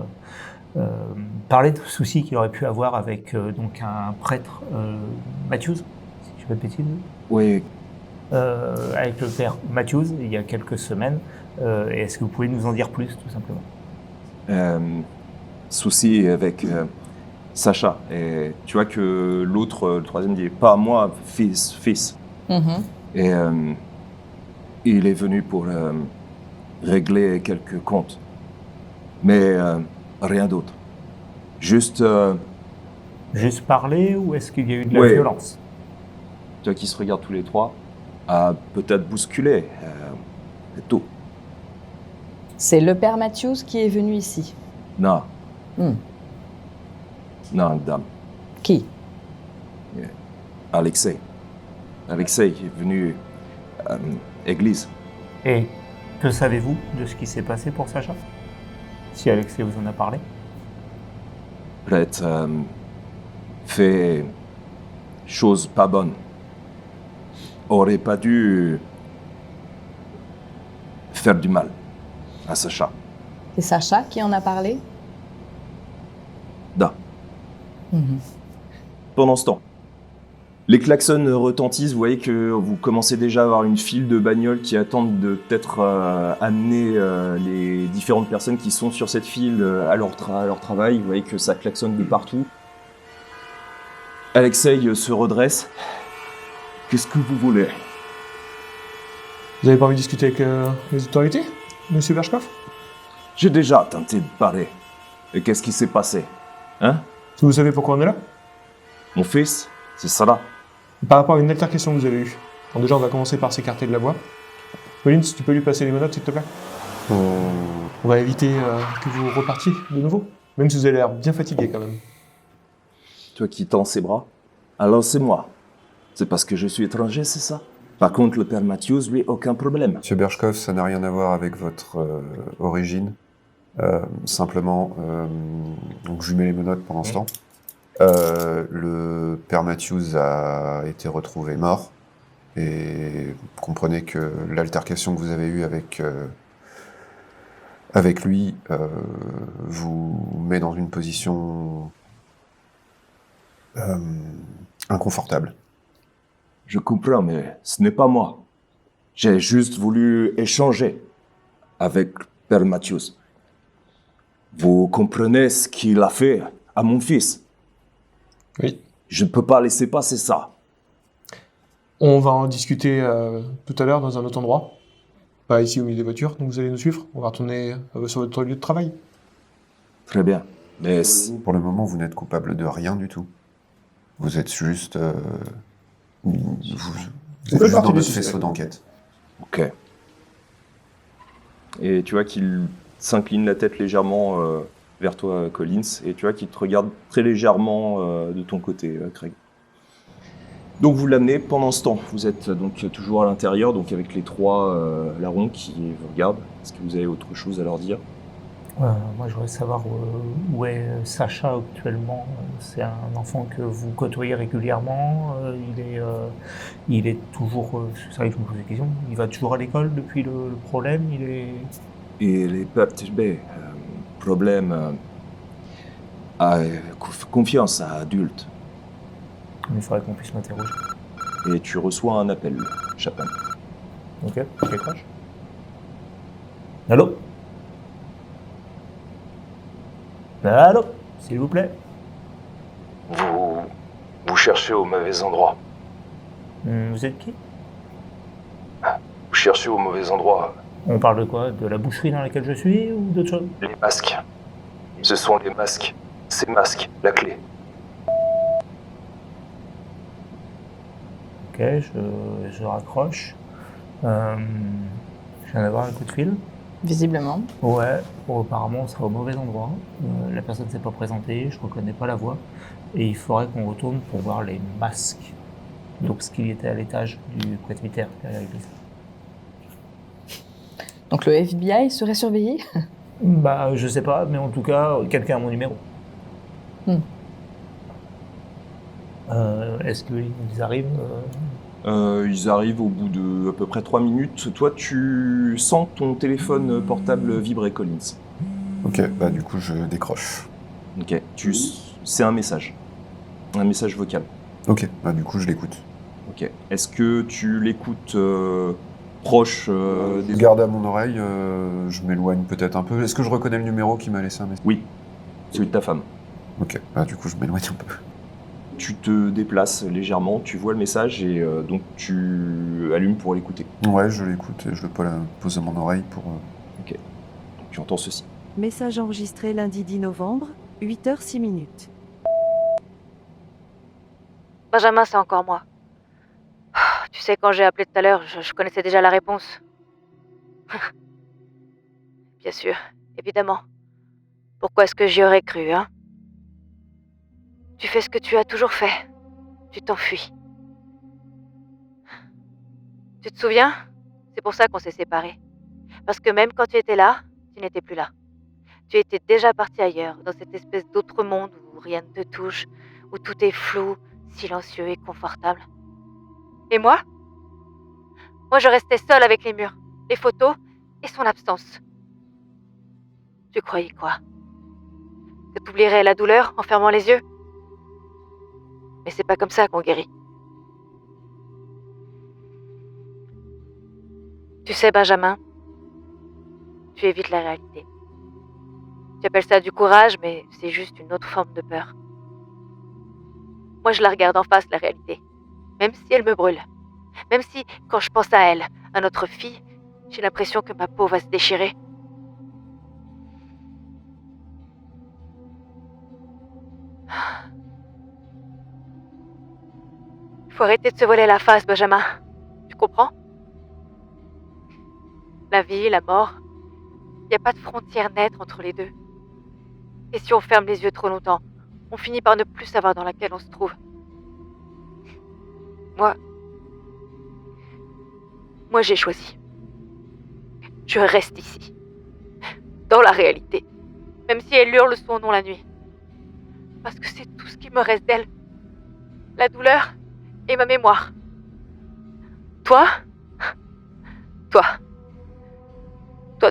parlé de soucis qu'il aurait pu avoir avec donc un prêtre Matthews, si je ne fais pas de bêtises? Oui, Avec le père Matthews il y a quelques semaines. Et est-ce que vous pouvez nous en dire plus, tout simplement? souci avec Sacha. Et tu vois que l'autre, le troisième, dit pas moi, fils. Et il est venu pour régler quelques comptes. Mais rien d'autre. Juste parler ou est-ce qu'il y a eu de la Oui. violence? Tu vois qu'ils se regardent tous les trois, à peut-être bousculer. C'est tout. C'est le père Matthews qui est venu ici. Non. Hmm. Non, dame. Qui? Alexei. Alexei est venu église. Et que savez-vous de ce qui s'est passé pour Sacha? Si Alexei vous en a parlé. Peut-être fait chose pas bonne. Aurait pas dû faire du mal à Sacha. C'est Sacha qui en a parlé? Da. Pendant ce temps, les klaxons retentissent. Vous voyez que vous commencez déjà à avoir une file de bagnoles qui attendent de peut-être amener les différentes personnes qui sont sur cette file à leur travail. Vous voyez que ça klaxonne de partout. Alexei se redresse. Qu'est-ce que vous voulez? Vous avez pas envie de discuter avec les autorités, monsieur Berchkov? J'ai déjà tenté de parler. Et qu'est-ce qui s'est passé? Hein? Est-ce que vous savez pourquoi on est là? Mon fils, c'est ça là. Par rapport à une altercation que vous avez eue. Alors déjà, on va commencer par s'écarter de la voie. Pauline, si tu peux lui passer les menottes, s'il te plaît. On va éviter que vous repartiez de nouveau. Même si vous avez l'air bien fatigué quand même. Toi qui tends ses bras. Alors c'est moi. C'est parce que je suis étranger, c'est ça? Par contre, le père Matthews, lui, aucun problème. Monsieur Berchkov, ça n'a rien à voir avec votre origine. Simplement, donc je lui mets les menottes pendant ce temps. Le père Matthews a été retrouvé mort. Et comprenez que l'altercation que vous avez eue avec lui vous met dans une position inconfortable. Je comprends, mais ce n'est pas moi. J'ai juste voulu échanger avec père Matthews. Vous comprenez ce qu'il a fait à mon fils? Oui. Je ne peux pas laisser passer ça. On va en discuter tout à l'heure dans un autre endroit. Pas ici au milieu des voitures, donc vous allez nous suivre. On va retourner sur votre lieu de travail. Très bien. Mais pour le moment, vous n'êtes coupable de rien du tout. Vous êtes juste... vous êtes juste dans notre faisceau d'enquête. Ok. Et tu vois qu'il s'incline la tête légèrement vers toi, Collins, et tu vois qu'il te regarde très légèrement de ton côté, Craig. Donc vous l'amenez. Pendant ce temps, vous êtes donc toujours à l'intérieur, donc avec les trois larrons qui vous regardent. Est-ce que vous avez autre chose à leur dire? Moi, je voudrais savoir où est Sacha actuellement. C'est un enfant que vous côtoyez régulièrement. Il est toujours... c'est vrai que je me pose des questions. Il va toujours à l'école depuis le problème. Il est perturbé. Problème... confiance à adulte. Il faudrait qu'on puisse m'interroger. Et tu reçois un appel, Chapin. Ok, je décroche. Allô? Allô? S'il vous plaît. Vous cherchez au mauvais endroit. Vous êtes qui? Vous cherchez au mauvais endroit. On parle de quoi? De la boucherie dans laquelle je suis ou d'autre chose? Les masques. Ce sont les masques. Ces masques, la clé. Ok, je raccroche. Je viens d'avoir un coup de fil. Visiblement. Ouais, bon, apparemment on sera au mauvais endroit. La personne ne s'est pas présentée, je reconnais pas la voix. Et il faudrait qu'on retourne pour voir les masques. Donc ce qui était à l'étage du presbytère derrière l'église. Donc le FBI serait surveillé? Bah je sais pas, mais en tout cas, quelqu'un a mon numéro. Est-ce qu'ils arrivent Ils arrivent au bout de à peu près 3 minutes. Toi, tu sens ton téléphone portable vibrer, Collins. Ok, bah du coup je décroche. Ok, c'est un message vocal. Ok, bah du coup je l'écoute. Ok, est-ce que tu l'écoutes proche Je des... garde à mon oreille, je m'éloigne peut-être un peu. Est-ce que je reconnais le numéro qui m'a laissé un message? Oui, celui de ta femme. Ok, bah du coup je m'éloigne un peu. Tu te déplaces légèrement, tu vois le message et donc tu allumes pour l'écouter. Ouais, je l'écoute et je le pose à mon oreille pour... Ok, donc tu entends ceci. Message enregistré lundi 10 novembre, 8h06. Benjamin, c'est encore moi. Tu sais, quand j'ai appelé tout à l'heure, je connaissais déjà la réponse. Bien sûr, évidemment. Pourquoi est-ce que j'y aurais cru, hein? Tu fais ce que tu as toujours fait. Tu t'enfuis. Tu te souviens? C'est pour ça qu'on s'est séparés. Parce que même quand tu étais là, tu n'étais plus là. Tu étais déjà parti ailleurs, dans cette espèce d'autre monde où rien ne te touche, où tout est flou, silencieux et confortable. Et moi? Moi, je restais seule avec les murs, les photos et son absence. Tu croyais quoi? Que t'oublierais la douleur en fermant les yeux? Mais c'est pas comme ça qu'on guérit. Tu sais, Benjamin, tu évites la réalité. Tu appelles ça du courage, mais c'est juste une autre forme de peur. Moi, je la regarde en face, la réalité. Même si elle me brûle. Même si, quand je pense à elle, à notre fille, j'ai l'impression que ma peau va se déchirer. Il faut arrêter de se voiler la face, Benjamin. Tu comprends? La vie, la mort, il n'y a pas de frontière nette entre les deux. Et si on ferme les yeux trop longtemps, on finit par ne plus savoir dans laquelle on se trouve. Moi, j'ai choisi. Je reste ici. Dans la réalité. Même si elle hurle son nom la nuit. Parce que c'est tout ce qui me reste d'elle. La douleur et ma mémoire. Toi,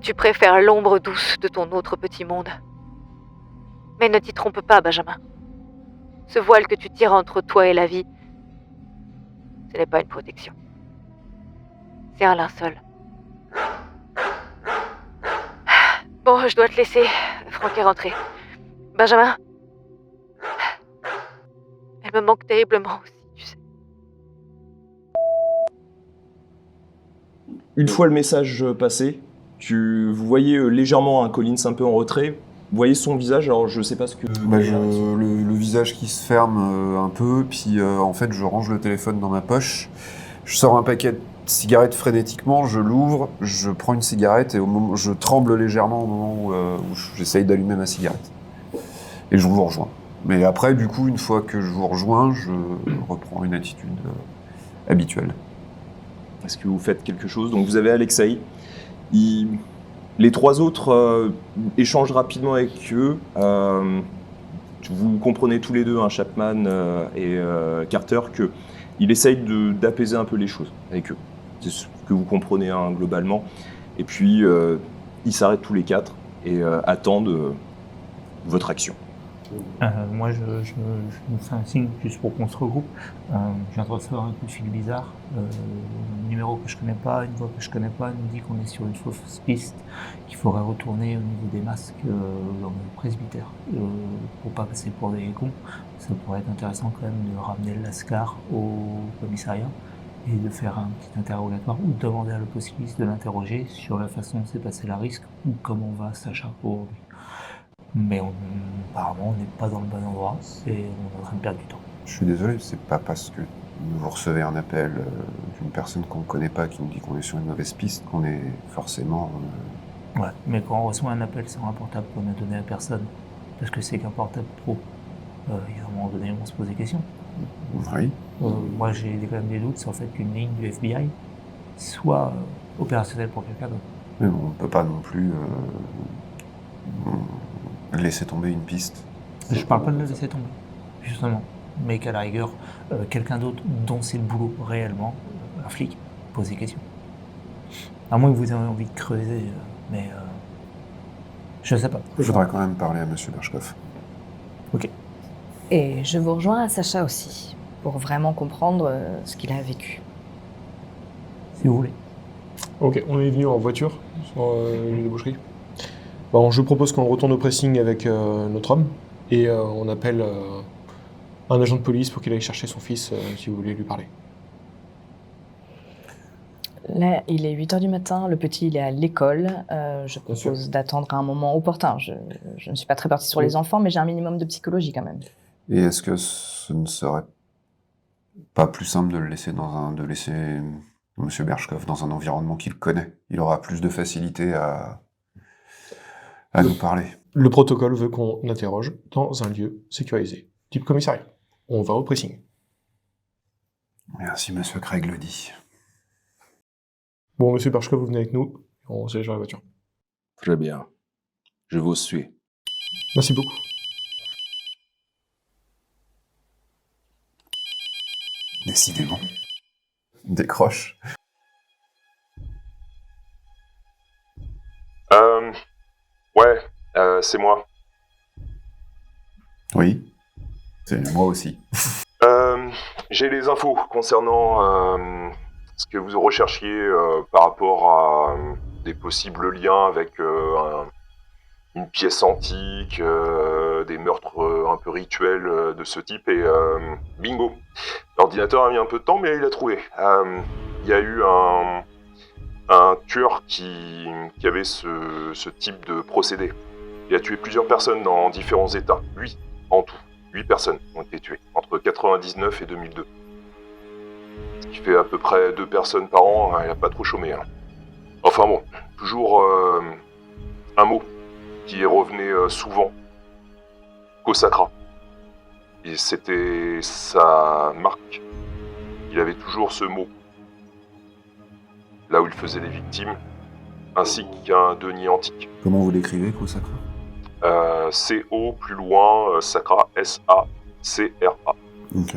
tu préfères l'ombre douce de ton autre petit monde. Mais ne t'y trompe pas, Benjamin. Ce voile que tu tires entre toi et la vie, ce n'est pas une protection. C'est un linceul. Bon, je dois te laisser. Franck est rentré. Benjamin, elle me manque terriblement aussi, tu sais. Une fois le message passé, vous voyez légèrement un Collins un peu en retrait. Vous voyez son visage, alors je sais pas ce que... Bah, le visage qui se ferme un peu, puis en fait je range le téléphone dans ma poche, je sors un paquet de cigarettes frénétiquement, je l'ouvre, je prends une cigarette et au moment, je tremble légèrement au moment où j'essaye d'allumer ma cigarette. Et je vous rejoins. Mais après, du coup, une fois que je vous rejoins, je reprends une attitude habituelle. Est-ce que vous faites quelque chose? Donc vous avez Alexei. Les trois autres échangent rapidement avec eux. Vous comprenez tous les deux, hein, Chapman et Carter, qu'il essaye d'apaiser un peu les choses avec eux. C'est ce que vous comprenez, hein, globalement. Et puis, ils s'arrêtent tous les quatre et attendent votre action. Moi, je me fais un signe juste pour qu'on se regroupe. Je viens de recevoir un coup de fil bizarre. Un numéro que je connais pas, une voix que je connais pas, nous dit qu'on est sur une fausse piste, qu'il faudrait retourner au niveau des masques dans le presbytère pour pas passer pour des cons. Ça pourrait être intéressant quand même de ramener le Lascar au commissariat et de faire un petit interrogatoire ou de demander à l'opposite de l'interroger sur la façon dont s'est passé la risque ou comment va Sacha aujourd'hui. Mais apparemment, on n'est pas dans le bon endroit et on est en train de perdre du temps. Je suis désolé, c'est pas parce que vous recevez un appel d'une personne qu'on ne connaît pas qui nous dit qu'on est sur une mauvaise piste qu'on est forcément... Ouais, mais quand on reçoit un appel sur un portable qu'on a donné à personne, parce que c'est qu'un portable pro, il y a un moment donné où on se pose des questions. Oui. Moi, j'ai quand même des doutes sur le fait qu'une ligne du FBI soit opérationnelle pour quelqu'un d'autre. Mais bon, on ne peut pas non plus laisser tomber une piste. Je parle pas de le laisser tomber, justement. Mais qu'à la rigueur, quelqu'un d'autre dont c'est le boulot réellement, un flic, pose des questions. À moins que vous ayez envie de creuser, mais je sais pas. Je voudrais quand même parler à Monsieur Berchkov. Ok. Et je vous rejoins à Sacha aussi, pour vraiment comprendre ce qu'il a vécu. Si vous voulez. Ok, on est venu en voiture sur une débaucherie. Bon, je propose qu'on retourne au pressing avec notre homme et on appelle un agent de police pour qu'il aille chercher son fils si vous voulez lui parler. Là, il est 8h du matin, le petit il est à l'école. Je propose d'attendre à un moment opportun. Je ne suis pas très partie sur les enfants, mais j'ai un minimum de psychologie quand même. Et est-ce que ce ne serait pas plus simple de le laisser de laisser Monsieur Berchkov dans un environnement qu'il connaît? Il aura plus de facilité à nous parler. Le protocole veut qu'on interroge dans un lieu sécurisé, type commissariat. On va au pressing. Merci, Monsieur Craig le dit. Bon, Monsieur Berchkov, vous venez avec nous. On se dirige dans la voiture. Très bien. Je vous suis. Merci beaucoup. Décidément. Décroche. Ouais, c'est moi. Oui. C'est moi aussi. J'ai les infos concernant ce que vous recherchiez par rapport à des possibles liens avec une pièce antique, des meurtres un peu rituels de ce type, et bingo. L'ordinateur a mis un peu de temps, mais il a trouvé. Il y a eu un tueur qui avait ce type de procédé. Il a tué plusieurs personnes dans différents états. 8 en tout. 8 personnes ont été tuées entre 99 et 2002. Ce qui fait à peu près 2 personnes par an. Il n'a pas trop chômé. Hein. Enfin bon, toujours un mot qui revenait souvent. Kosakra. Et c'était sa marque. Il avait toujours ce mot. Là où il faisait des victimes, ainsi qu'un denier antique. Comment vous l'écrivez, Kosakra? C-O, plus loin, Sakra, S-A-C-R-A. Ok.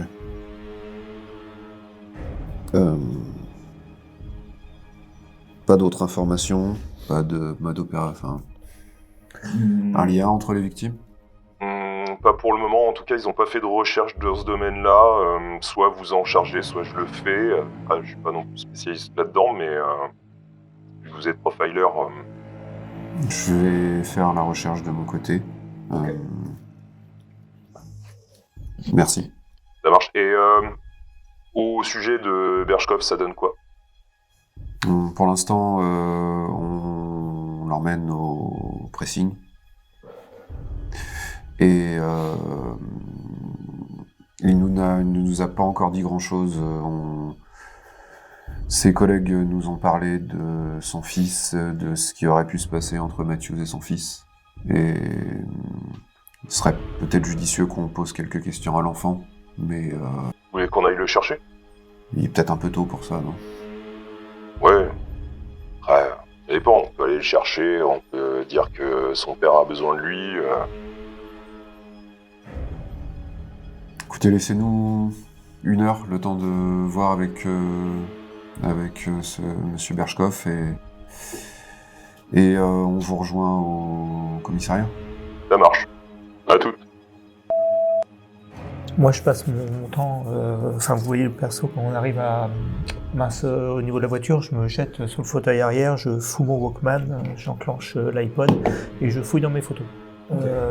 Pas d'autres informations, pas de mode opéra, enfin... Un lien entre les victimes? Pas pour le moment, en tout cas ils n'ont pas fait de recherche dans ce domaine-là. Soit vous en chargez, soit je le fais. Je suis pas non plus spécialiste là-dedans, mais vous êtes profiler. Je vais faire la recherche de mon côté. Merci. Ça marche. Et au sujet de Berchkov, ça donne quoi? Pour l'instant, on l'emmène au pressing. Et il ne nous a pas encore dit grand-chose. Ses collègues nous ont parlé de son fils, de ce qui aurait pu se passer entre Matthews et son fils. Et il serait peut-être judicieux qu'on pose quelques questions à l'enfant, mais... Vous voulez qu'on aille le chercher? Il est peut-être un peu tôt pour ça, non? Ouais. Ouais, ça dépend. On peut aller le chercher, on peut dire que son père a besoin de lui. Écoutez, laissez-nous 1 heure, le temps de voir avec ce Monsieur Berchkov, et on vous rejoint au commissariat. Ça marche. À toutes. Moi, je passe mon temps... Enfin, vous voyez le perso, quand on arrive à... au niveau de la voiture, je me jette sur le fauteuil arrière, je fous mon Walkman, j'enclenche l'iPod et je fouille dans mes photos.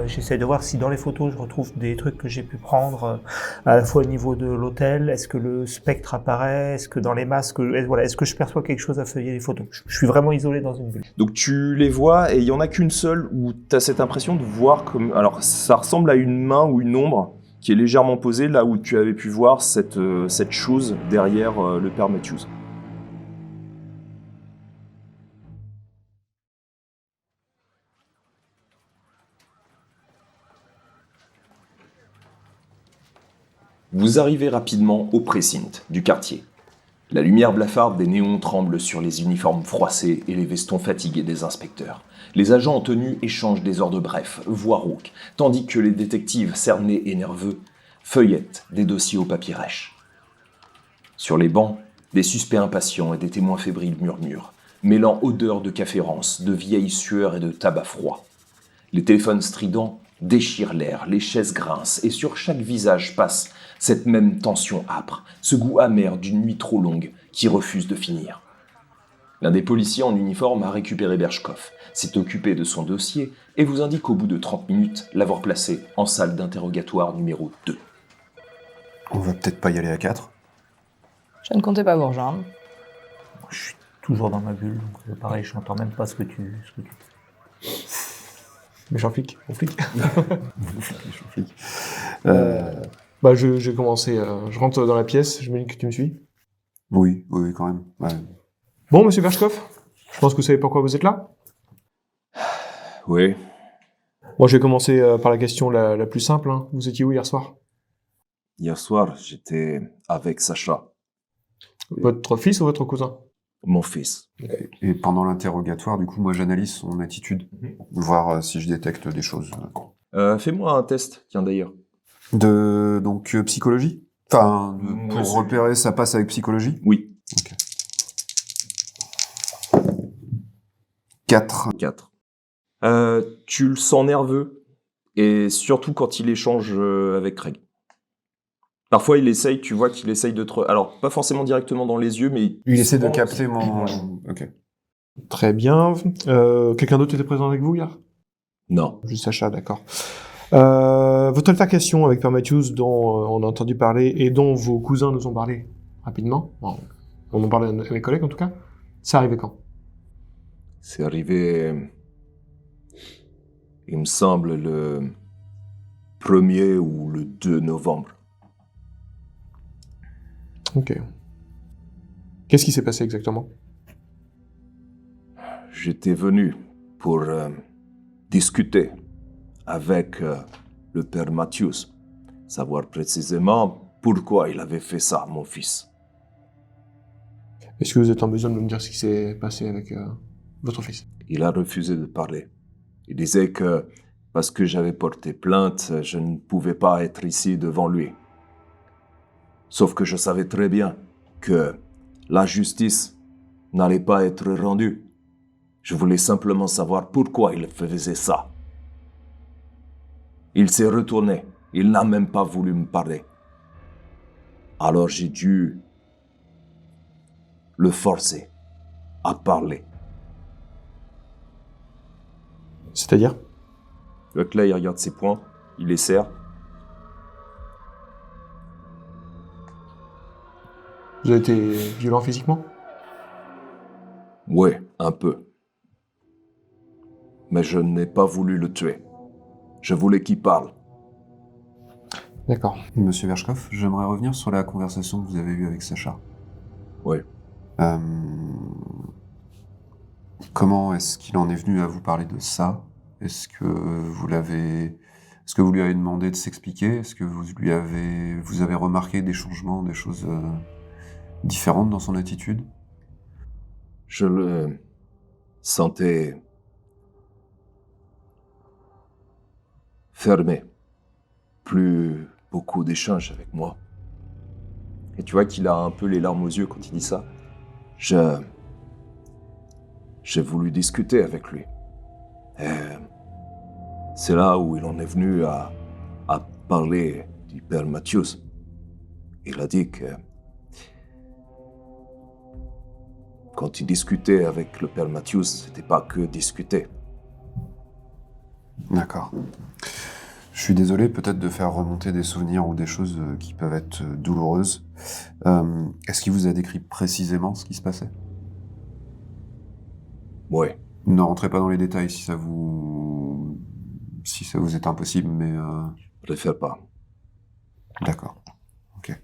J'essaie de voir si dans les photos je retrouve des trucs que j'ai pu prendre à la fois au niveau de l'hôtel. Est-ce que le spectre apparaît? Est-ce que dans les masques, est-ce que je perçois quelque chose à feuiller les photos? Je suis vraiment isolé dans une bulle. Donc tu les vois et il y en a qu'une seule où tu as cette impression de voir comme... Alors ça ressemble à une main ou une ombre qui est légèrement posée là où tu avais pu voir cette chose derrière le père Matthews. Vous arrivez rapidement au précinct du quartier. La lumière blafarde des néons tremble sur les uniformes froissés et les vestons fatigués des inspecteurs. Les agents en tenue échangent des ordres brefs, voire rauques, tandis que les détectives cernés et nerveux feuillettent des dossiers au papier rêche. Sur les bancs, des suspects impatients et des témoins fébriles murmurent, mêlant odeurs de café rance, de vieilles sueurs et de tabac froid. Les téléphones stridents déchirent l'air, les chaises grincent, et sur chaque visage passe cette même tension âpre, ce goût amer d'une nuit trop longue qui refuse de finir. L'un des policiers en uniforme a récupéré Berchkov, s'est occupé de son dossier et vous indique au bout de 30 minutes l'avoir placé en salle d'interrogatoire numéro 2. On va peut-être pas y aller à 4. Je ne comptais pas vous rejoindre. Je suis toujours dans ma bulle, donc pareil, je n'entends même pas ce que tu dis. Méchant flic, mon flic. Méchant flic. J'ai commencé, je rentre dans la pièce, je me dis que tu me suis. Oui, quand même. Ouais. Bon, monsieur Berchkov, je pense que vous savez pourquoi vous êtes là. Oui. Moi, je vais commencer par la question la plus simple. Hein. Vous étiez où hier soir? Hier soir, j'étais avec Sacha. Votre fils ou votre cousin? Mon fils. Et pendant l'interrogatoire, du coup, moi, j'analyse son attitude, voir si je détecte des choses. Fais-moi un test, tiens d'ailleurs. Donc, psychologie? Enfin, pour Ouais, repérer, ça passe avec psychologie? Oui. Ok. 4. 4. Tu le sens nerveux, et surtout quand il échange avec Craig. Parfois, tu vois qu'il essaye de te... Alors, pas forcément directement dans les yeux, mais... Il essaie de capter mon... Ok. Très bien. Quelqu'un d'autre était présent avec vous hier? Non. Juste Sacha, d'accord. Votre altercation avec Père Matthews dont on a entendu parler et dont vos cousins nous ont parlé rapidement, bon, on en parlait à mes collègues en tout cas, c'est arrivé quand? C'est arrivé, il me semble, le 1er ou le 2 novembre. Ok. Qu'est-ce qui s'est passé exactement? J'étais venu pour discuter avec le père Matthews, savoir précisément pourquoi il avait fait ça, mon fils. Est-ce que vous êtes en besoin de me dire ce qui s'est passé avec votre fils? Il a refusé de parler. Il disait que parce que j'avais porté plainte, je ne pouvais pas être ici devant lui. Sauf que je savais très bien que la justice n'allait pas être rendue. Je voulais simplement savoir pourquoi il faisait ça. Il s'est retourné. Il n'a même pas voulu me parler. Alors j'ai dû le forcer à parler. C'est-à-dire? Donc là, il regarde ses poings, il les serre. Vous avez été violent physiquement? Ouais, un peu. Mais je n'ai pas voulu le tuer. Je voulais qu'il parle. D'accord. Monsieur Berchkov, j'aimerais revenir sur la conversation que vous avez eue avec Sacha. Oui. Comment est-ce qu'il en est venu à vous parler de ça? Est-ce que vous lui avez demandé de s'expliquer? Est-ce que vous avez remarqué des changements, des choses différentes dans son attitude? Je le sentais fermé. Plus beaucoup d'échanges avec moi. Et tu vois qu'il a un peu les larmes aux yeux quand il dit ça. J'ai voulu discuter avec lui. Et c'est là où il en est venu à parler du père Matthews. Il a dit que quand il discutait avec le père Matthews, c'était pas que discuter. D'accord. Je suis désolé peut-être de faire remonter des souvenirs ou des choses qui peuvent être douloureuses. Est-ce qu'il vous a décrit précisément ce qui se passait? Oui. Ne rentrez pas dans les détails si ça vous est impossible, mais... Je préfère pas. D'accord. Ok.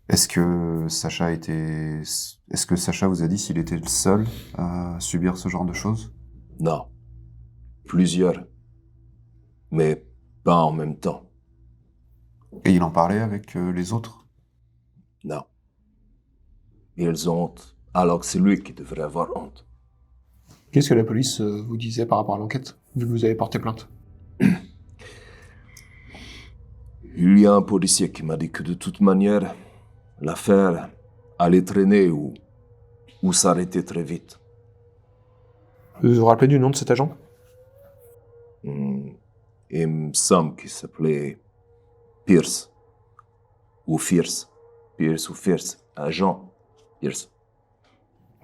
Est-ce que Sacha vous a dit s'il était le seul à subir ce genre de choses? Non. Plusieurs. Mais pas en même temps. Et il en parlait avec les autres? Non. Ils ont honte, alors que c'est lui qui devrait avoir honte. Qu'est-ce que la police vous disait par rapport à l'enquête, vu que vous avez porté plainte? Il y a un policier qui m'a dit que de toute manière, l'affaire allait traîner ou s'arrêter très vite. Vous vous rappelez du nom de cet agent? Il me semble qu'il s'appelait Pierce. Ou Fierce. Pierce ou Fierce. Agent Pierce.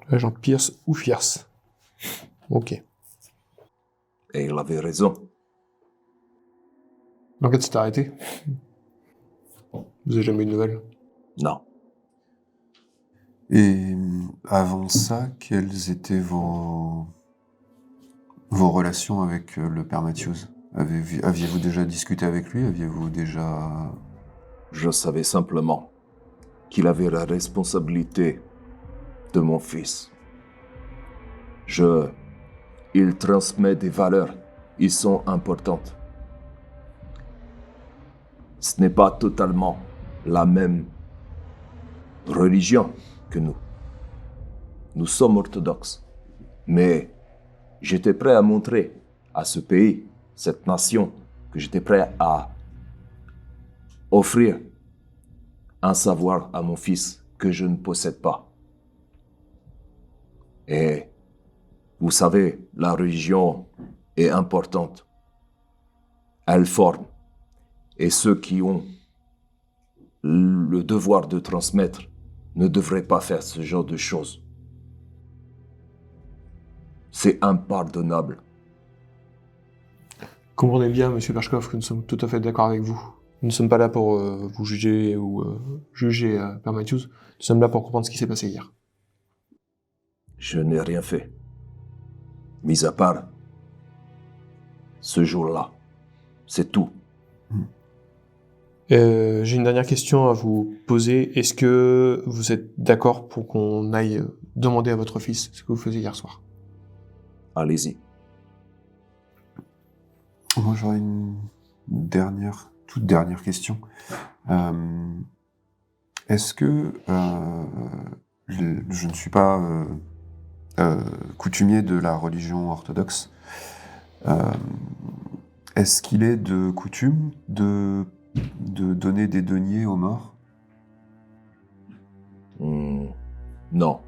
Agent Pierce ou Fierce. Ok. Et il avait raison. L'enquête s'est arrêtée? Vous avez jamais eu de nouvelles? Non. Et avant ça, quelles étaient vos relations avec le père Matthews? Aviez-vous déjà discuté avec lui? Aviez-vous déjà... Je savais simplement qu'il avait la responsabilité de mon fils. Il transmet des valeurs. Ils sont importantes. Ce n'est pas totalement la même religion que nous. Nous sommes orthodoxes. Mais j'étais prêt à montrer à ce pays, cette nation, que j'étais prêt à offrir un savoir à mon fils que je ne possède pas. Et vous savez, la religion est importante. Elle forme. Et ceux qui ont le devoir de transmettre ne devraient pas faire ce genre de choses. C'est impardonnable. Comprenez bien, monsieur Perchkov, que nous sommes tout à fait d'accord avec vous. Nous ne sommes pas là pour vous juger ou juger Père Matthews. Nous sommes là pour comprendre ce qui s'est passé hier. Je n'ai rien fait. Mis à part ce jour-là. C'est tout. J'ai une dernière question à vous poser. Est-ce que vous êtes d'accord pour qu'on aille demander à votre fils ce que vous faisiez hier soir? Allez-y. Moi, j'aurais une toute dernière question. Est-ce que je ne suis pas coutumier de la religion orthodoxe? Est-ce qu'il est de coutume de donner des deniers aux morts? Non.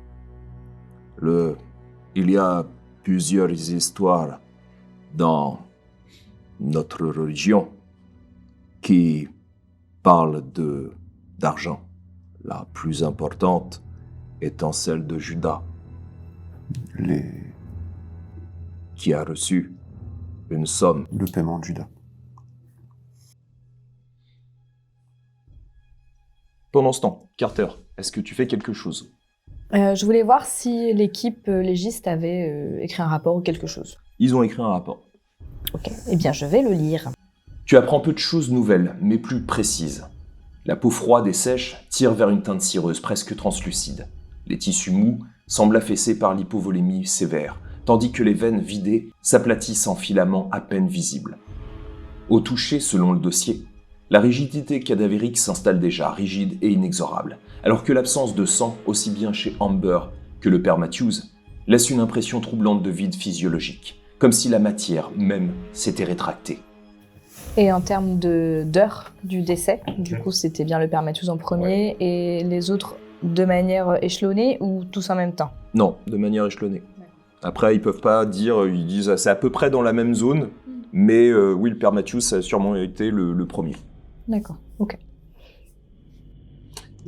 Il y a plusieurs histoires dans notre religion qui parlent d'argent. La plus importante étant celle de Judas, qui a reçu une somme. Le paiement de Judas. Pendant ce temps, Carter, est-ce que tu fais quelque chose? Je voulais voir si l'équipe légiste avait écrit un rapport ou quelque chose. Ils ont écrit un rapport. Ok, eh bien je vais le lire. Tu apprends peu de choses nouvelles, mais plus précises. La peau froide et sèche tire vers une teinte cireuse, presque translucide. Les tissus mous semblent affaissés par l'hypovolémie sévère, tandis que les veines vidées s'aplatissent en filaments à peine visibles. Au toucher, selon le dossier, la rigidité cadavérique s'installe déjà, rigide et inexorable, alors que l'absence de sang, aussi bien chez Amber que le père Matthews, laisse une impression troublante de vide physiologique, comme si la matière même s'était rétractée. Et en termes d'heures du décès, du coup c'était bien le père Matthews en premier, et les autres de manière échelonnée ou tous en même temps? Non, de manière échelonnée. Après, ils peuvent pas dire, ils disent c'est à peu près dans la même zone, mais oui, le père Matthews, ça a sûrement été le premier. D'accord, ok.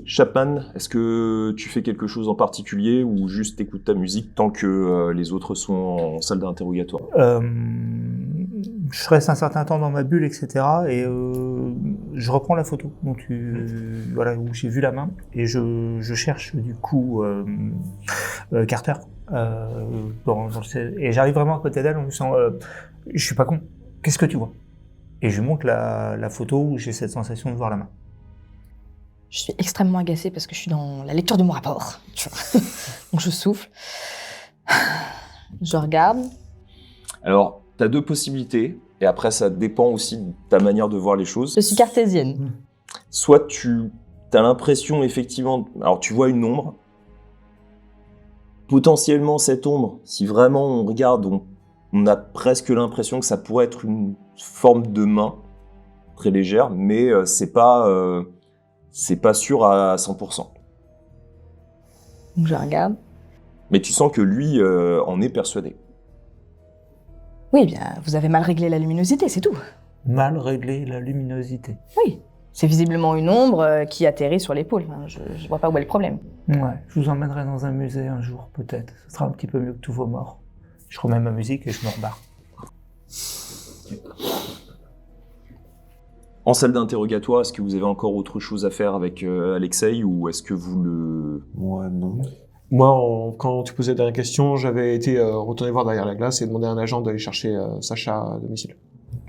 Chapman, est-ce que tu fais quelque chose en particulier ou juste écoutes ta musique tant que les autres sont en salle d'interrogatoire? Je reste un certain temps dans ma bulle, etc. Et je reprends la photo voilà, où j'ai vu la main et je cherche du coup Carter. Et j'arrive vraiment à côté d'elle en lui disant je suis pas con, qu'est-ce que tu vois? Et je lui montre la photo où j'ai cette sensation de voir la main. Je suis extrêmement agacée parce que je suis dans la lecture de mon rapport. Tu vois. Donc je souffle. Je regarde. Alors, tu as deux possibilités, et après ça dépend aussi de ta manière de voir les choses. Je suis cartésienne. Soit tu as l'impression effectivement... Alors tu vois une ombre, potentiellement cette ombre, si vraiment on regarde, on a presque l'impression que ça pourrait être une forme de main très légère, mais c'est pas sûr à 100%. Donc je regarde. Mais tu sens que lui en est persuadé. Oui, bien, vous avez mal réglé la luminosité, c'est tout. Mal régler la luminosité. Oui. C'est visiblement une ombre qui atterrit sur l'épaule. Enfin, je vois pas où est le problème. Ouais, je vous emmènerai dans un musée un jour, peut-être. Ce sera un petit peu mieux que tous vos morts. Je remets ma musique et je me rebarre. En salle d'interrogatoire, est-ce que vous avez encore autre chose à faire avec Alexei ou est-ce que vous le... Ouais, non. Moi, quand tu posais la dernière question, j'avais été retourné voir derrière la glace et demandé à un agent d'aller chercher Sacha à domicile.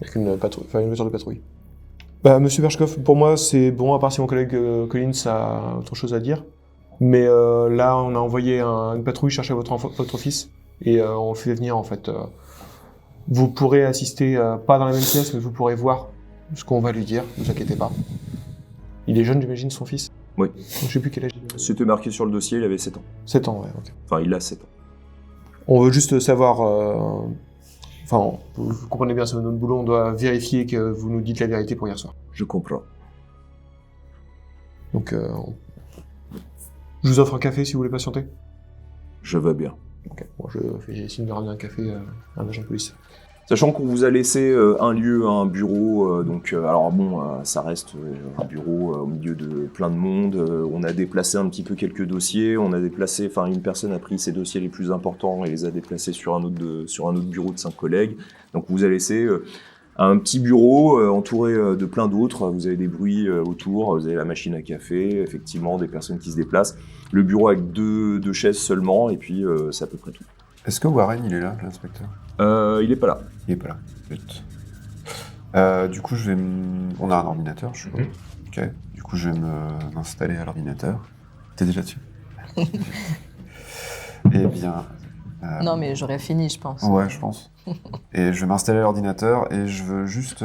Avec une voiture de patrouille. Bah, Monsieur Berchkov, pour moi, c'est bon, à part si mon collègue Collins a autre chose à dire. Mais là, on a envoyé une patrouille chercher votre fils et on le fait venir, en fait. Vous pourrez assister, pas dans la même pièce, mais vous pourrez voir ce qu'on va lui dire, ne vous inquiétez pas. Il est jeune, j'imagine, son fils? Oui. Donc, je sais plus quel âge il a. C'était marqué sur le dossier, il avait 7 ans. 7 ans, ouais, ok. Enfin, il a 7 ans. On veut juste savoir... Enfin, vous comprenez bien, c'est notre boulot, on doit vérifier que vous nous dites la vérité pour hier soir. Je comprends. Donc, je vous offre un café si vous voulez patienter. Je veux bien. Ok, bon, j'ai essayé de me ramener un café à un agent de police. Sachant qu'on vous a laissé un lieu, un bureau, alors bon, ça reste un bureau au milieu de plein de monde. On a déplacé un petit peu quelques dossiers. Une personne a pris ses dossiers les plus importants et les a déplacés sur un autre bureau de 5 collègues. Donc on vous a laissé un petit bureau entouré de plein d'autres. Vous avez des bruits autour, vous avez la machine à café, effectivement, des personnes qui se déplacent. Le bureau avec deux chaises seulement, et puis c'est à peu près tout. Est-ce que Warren, il est là, l'inspecteur? Il est pas là. Il est pas là. Zut. Du coup, on a un ordinateur, je suppose. Ok. Du coup, je vais m'installer à l'ordinateur. T'es déjà dessus? Eh bien... Non, mais j'aurais fini, je pense. Ouais, je pense. Et je vais m'installer à l'ordinateur et je veux juste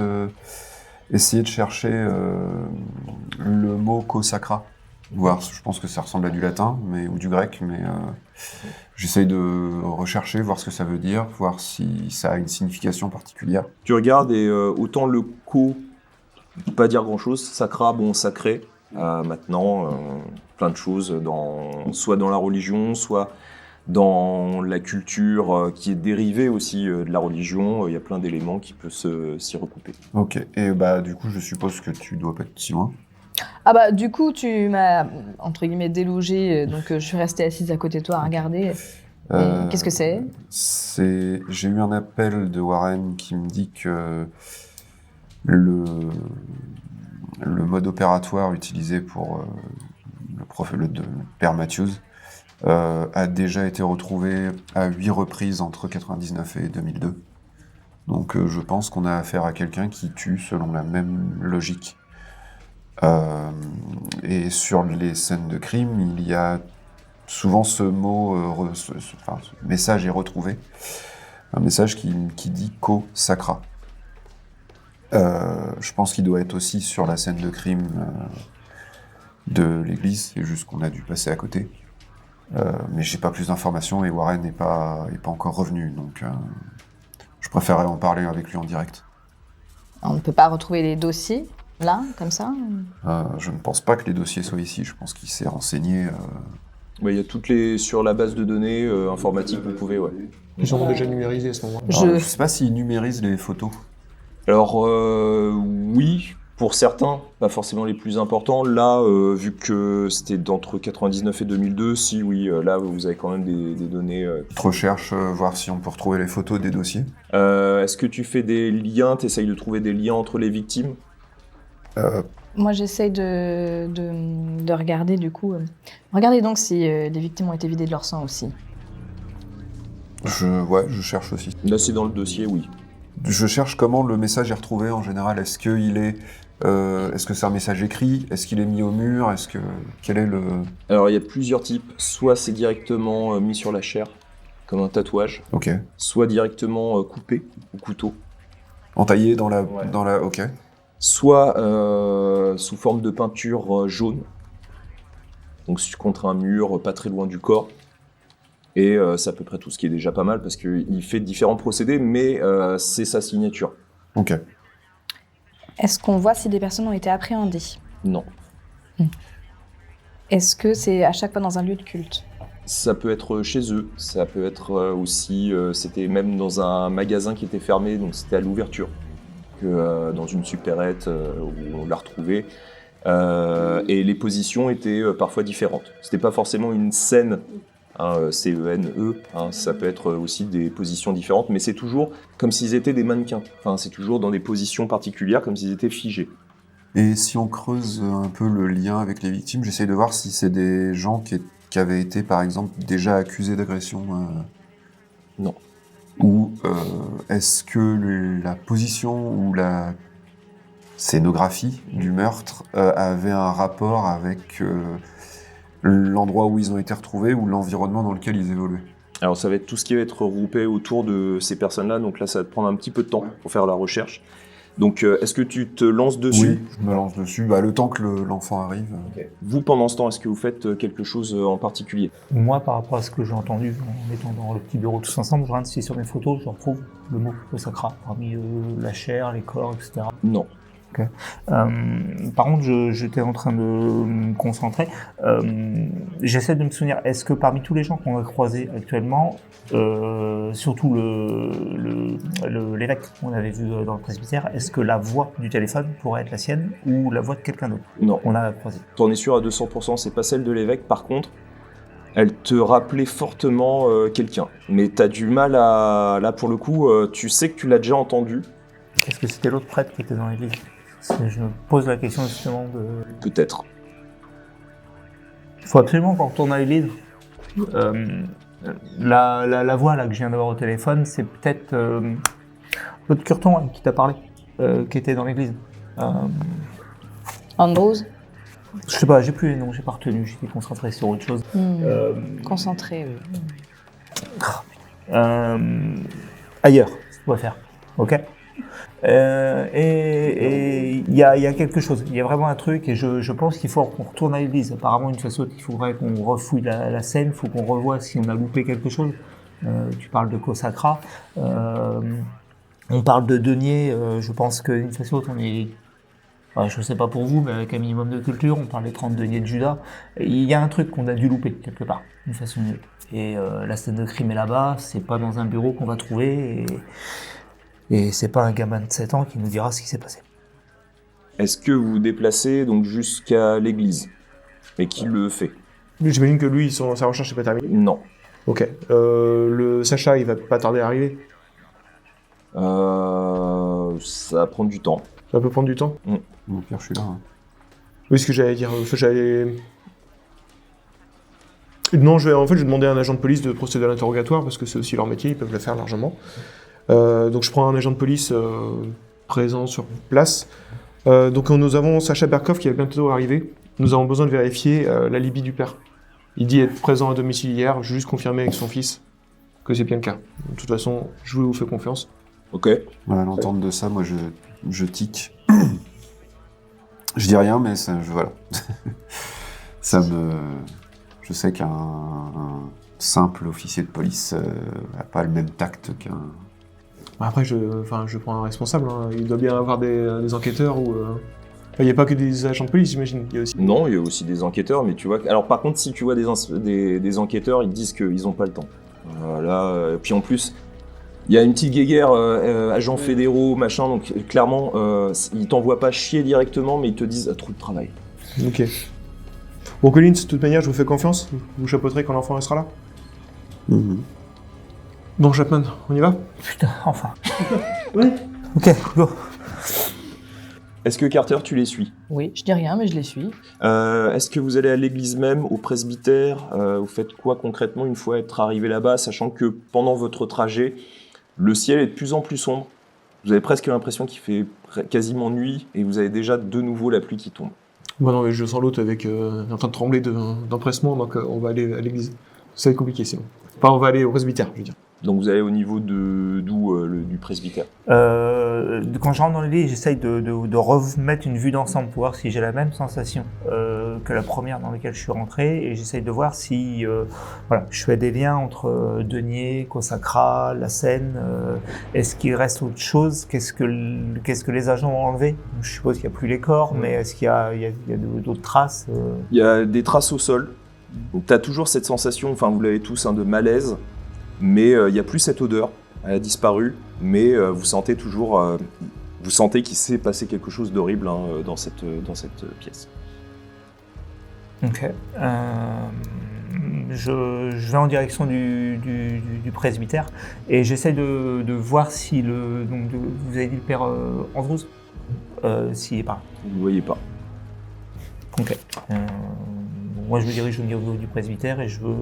essayer de chercher le mot Kosakra. Voir, je pense que ça ressemble à du latin ou du grec, mais j'essaye de rechercher, voir ce que ça veut dire, voir si ça a une signification particulière. Tu regardes et autant le ko, pas dire grand-chose, sacra, bon, sacré, maintenant, plein de choses, soit dans la religion, soit dans la culture qui est dérivée aussi de la religion, il y a plein d'éléments qui peuvent s'y recouper. Ok, et bah du coup je suppose que tu dois pas être si loin. Ah bah du coup tu m'as entre guillemets délogé, donc je suis restée assise à côté de toi à regarder. Qu'est-ce que c'est? J'ai eu un appel de Warren qui me dit que le mode opératoire utilisé pour le père Matthews a déjà été retrouvé à 8 reprises entre 99 et 2002. Donc je pense qu'on a affaire à quelqu'un qui tue selon la même logique. Et sur les scènes de crime, il y a souvent ce mot, ce message est retrouvé. Un message qui dit « Ko-Sakra ». Je pense qu'il doit être aussi sur la scène de crime de l'église, c'est juste qu'on a dû passer à côté. Mais j'ai pas plus d'informations et Warren n'est pas encore revenu, donc je préférerais en parler avec lui en direct. On ne peut pas retrouver les dossiers, là, comme ça? Je ne pense pas que les dossiers soient ici, je pense qu'il s'est renseigné... Ouais, il y a toutes sur la base de données informatique, vous pouvez, ouais. Ils sont déjà numérisés à ce moment-là. Je sais pas s'ils numérisent les photos. Alors, oui, pour certains, pas forcément les plus importants. Là, vu que c'était entre 99 et 2002, si, oui, là, vous avez quand même des données... Tu recherches, voir si on peut retrouver les photos des dossiers. Est-ce que tu fais des liens, t'essayes de trouver des liens entre les victimes? Moi, j'essaye de regarder, du coup... Regardez donc si les victimes ont été vidées de leur sang aussi. Je cherche aussi. Là, c'est dans le dossier, oui. Je cherche comment le message est retrouvé en général. Est-ce que c'est un message écrit? Est-ce qu'il est mis au mur? Quel est le... Alors, il y a plusieurs types. Soit c'est directement mis sur la chair, comme un tatouage. Ok. Soit directement coupé au couteau. Entaillé dans la... Ok. Soit sous forme de peinture jaune. Donc contre un mur, pas très loin du corps. Et c'est à peu près tout, ce qui est déjà pas mal, parce qu'il fait différents procédés, mais c'est sa signature. Ok. Est-ce qu'on voit si des personnes ont été appréhendées? Non. Est-ce que c'est à chaque fois dans un lieu de culte? Ça peut être chez eux, ça peut être aussi, c'était même dans un magasin qui était fermé, donc c'était à l'ouverture, que dans une supérette où on l'a retrouvé. Et les positions étaient parfois différentes. C'était pas forcément une scène, hein, C-E-N-E, hein, ça peut être aussi des positions différentes, mais c'est toujours comme s'ils étaient des mannequins. Enfin, c'est toujours dans des positions particulières, comme s'ils étaient figés. Et si on creuse un peu le lien avec les victimes, j'essaye de voir si c'est des gens qui avaient été, par exemple, déjà accusés d'agression. Non. Ou est-ce que la position ou la scénographie du meurtre avait un rapport avec l'endroit où ils ont été retrouvés ou l'environnement dans lequel ils évoluaient? Alors ça va être tout ce qui va être regroupé autour de ces personnes-là, donc là ça va te prendre un petit peu de temps pour faire la recherche. Donc est-ce que tu te lances dessus? Oui, je me lance dessus, le temps que l'enfant arrive. Okay. Vous, pendant ce temps, est-ce que vous faites quelque chose en particulier? Moi, par rapport à ce que j'ai entendu en étant dans le petit bureau tous ensemble, je regarde si sur mes photos, je retrouve le mot Kosakra parmi la chair, les corps, etc. Non. Okay. Par contre, j'étais en train de me concentrer. J'essaie de me souvenir, est-ce que parmi tous les gens qu'on a croisés actuellement, surtout l'évêque qu'on avait vu dans le presbytère, est-ce que la voix du téléphone pourrait être la sienne ou la voix de quelqu'un d'autre? Non. On a croisé. T'en es sûr à 200%, c'est pas celle de l'évêque. Par contre, elle te rappelait fortement quelqu'un. Mais t'as du mal à... Là, pour le coup, tu sais que tu l'as déjà entendu. Est-ce que c'était l'autre prêtre qui était dans l'église? Je me pose la question justement de... Peut-être. Il faut absolument qu'on retourne à l'église. La voix là, que je viens d'avoir au téléphone, c'est peut-être l'autre Curton hein, qui t'a parlé, qui était dans l'église. Andrews? Je sais pas, j'ai plus les noms, j'ai pas retenu, j'étais concentré sur autre chose. Concentré, oui. Ailleurs, on va faire, ok. Et il y a quelque chose, il y a vraiment un truc et je pense qu'il faut qu'on retourne à l'église. Apparemment une fois il faudrait qu'on refouille la scène, il faut qu'on revoie si on a loupé quelque chose. Tu parles de Kosakra, on parle de denier, je pense qu'une fois on est... Enfin, je sais pas pour vous, mais avec un minimum de culture, on parle des 30 deniers de Judas. Il y a un truc qu'on a dû louper quelque part, d'une façon ou d'une autre. Et la scène de crime est là-bas, c'est pas dans un bureau qu'on va trouver et c'est pas un gamin de 7 ans qui nous dira ce qui s'est passé. Est-ce que vous vous déplacez donc jusqu'à l'église? Et qui le fait? J'imagine que lui, sa recherche n'est pas terminée. Non. Ok. Le Sacha, il va pas tarder à arriver. Ça va prendre du temps. Ça peut prendre du temps. Bon, Pierre, je suis là. Hein. Oui, ce que j'allais dire. Non, je vais demander à un agent de police de procéder à l'interrogatoire parce que c'est aussi leur métier, ils peuvent le faire largement. Donc je prends un agent de police présent sur place. Donc nous avons Sacha Berkov qui va bientôt arriver. Nous avons besoin de vérifier l'alibi du père. Il dit être présent à domicile hier, juste confirmer avec son fils que c'est bien le cas. De toute façon, je vous fais confiance. Ok. À l'entente de ça, moi je tic. Je dis rien, mais voilà. Je sais qu'un simple officier de police n'a pas le même tact qu'un... Après, je prends un responsable. Hein. Il doit bien avoir des enquêteurs ou... Il n'y a pas que des agents de police, j'imagine. Non, il y a aussi des enquêteurs, mais tu vois... Alors par contre, si tu vois des enquêteurs, ils disent qu'ils n'ont pas le temps. Puis en plus, il y a une petite guéguerre, agents fédéraux, machin, donc clairement, ils t'envoient pas chier directement, mais ils te disent trop de travail. Ok. Bon, Collins, de toute manière, je vous fais confiance. Vous chapeauterez quand l'enfant sera là. Bon, Chapman, on y va? Putain, enfin. Oui. Ok, go. Est-ce que Carter, tu les suis? Oui, je dis rien, mais je les suis. Est-ce que vous allez à l'église même, au presbytère? Vous faites quoi concrètement une fois être arrivé là-bas, sachant que pendant votre trajet, le ciel est de plus en plus sombre. Vous avez presque l'impression qu'il fait quasiment nuit et vous avez déjà de nouveau la pluie qui tombe. Bon, non, mais je sens l'autre avec en train de trembler d'empressement, donc on va aller à l'église. Ça va être compliqué sinon. Enfin, on va aller au presbytère, je veux dire. Donc vous allez au niveau du presbytère. Quand je rentre dans l'église, j'essaye de remettre une vue d'ensemble pour voir si j'ai la même sensation que la première dans laquelle je suis rentré, et j'essaye de voir si voilà, je fais des liens entre Denier, Consacra, la Seine. Est-ce qu'il reste autre chose? Qu'est-ce que les agents ont enlevé? Je suppose qu'il n'y a plus les corps, mais est-ce qu'il y a d'autres traces? Il y a des traces au sol. Donc tu as toujours cette sensation, enfin vous l'avez tous, de malaise, mais il n'y a plus cette odeur. Elle a disparu, mais vous sentez toujours, vous sentez qu'il s'est passé quelque chose d'horrible dans cette pièce. Ok. Je vais en direction du presbytère et j'essaie de voir si vous avez dit le père Andrews, s'il est pas. Vous ne le voyez pas. Ok. Moi, je me dirige au niveau du presbytère et je veux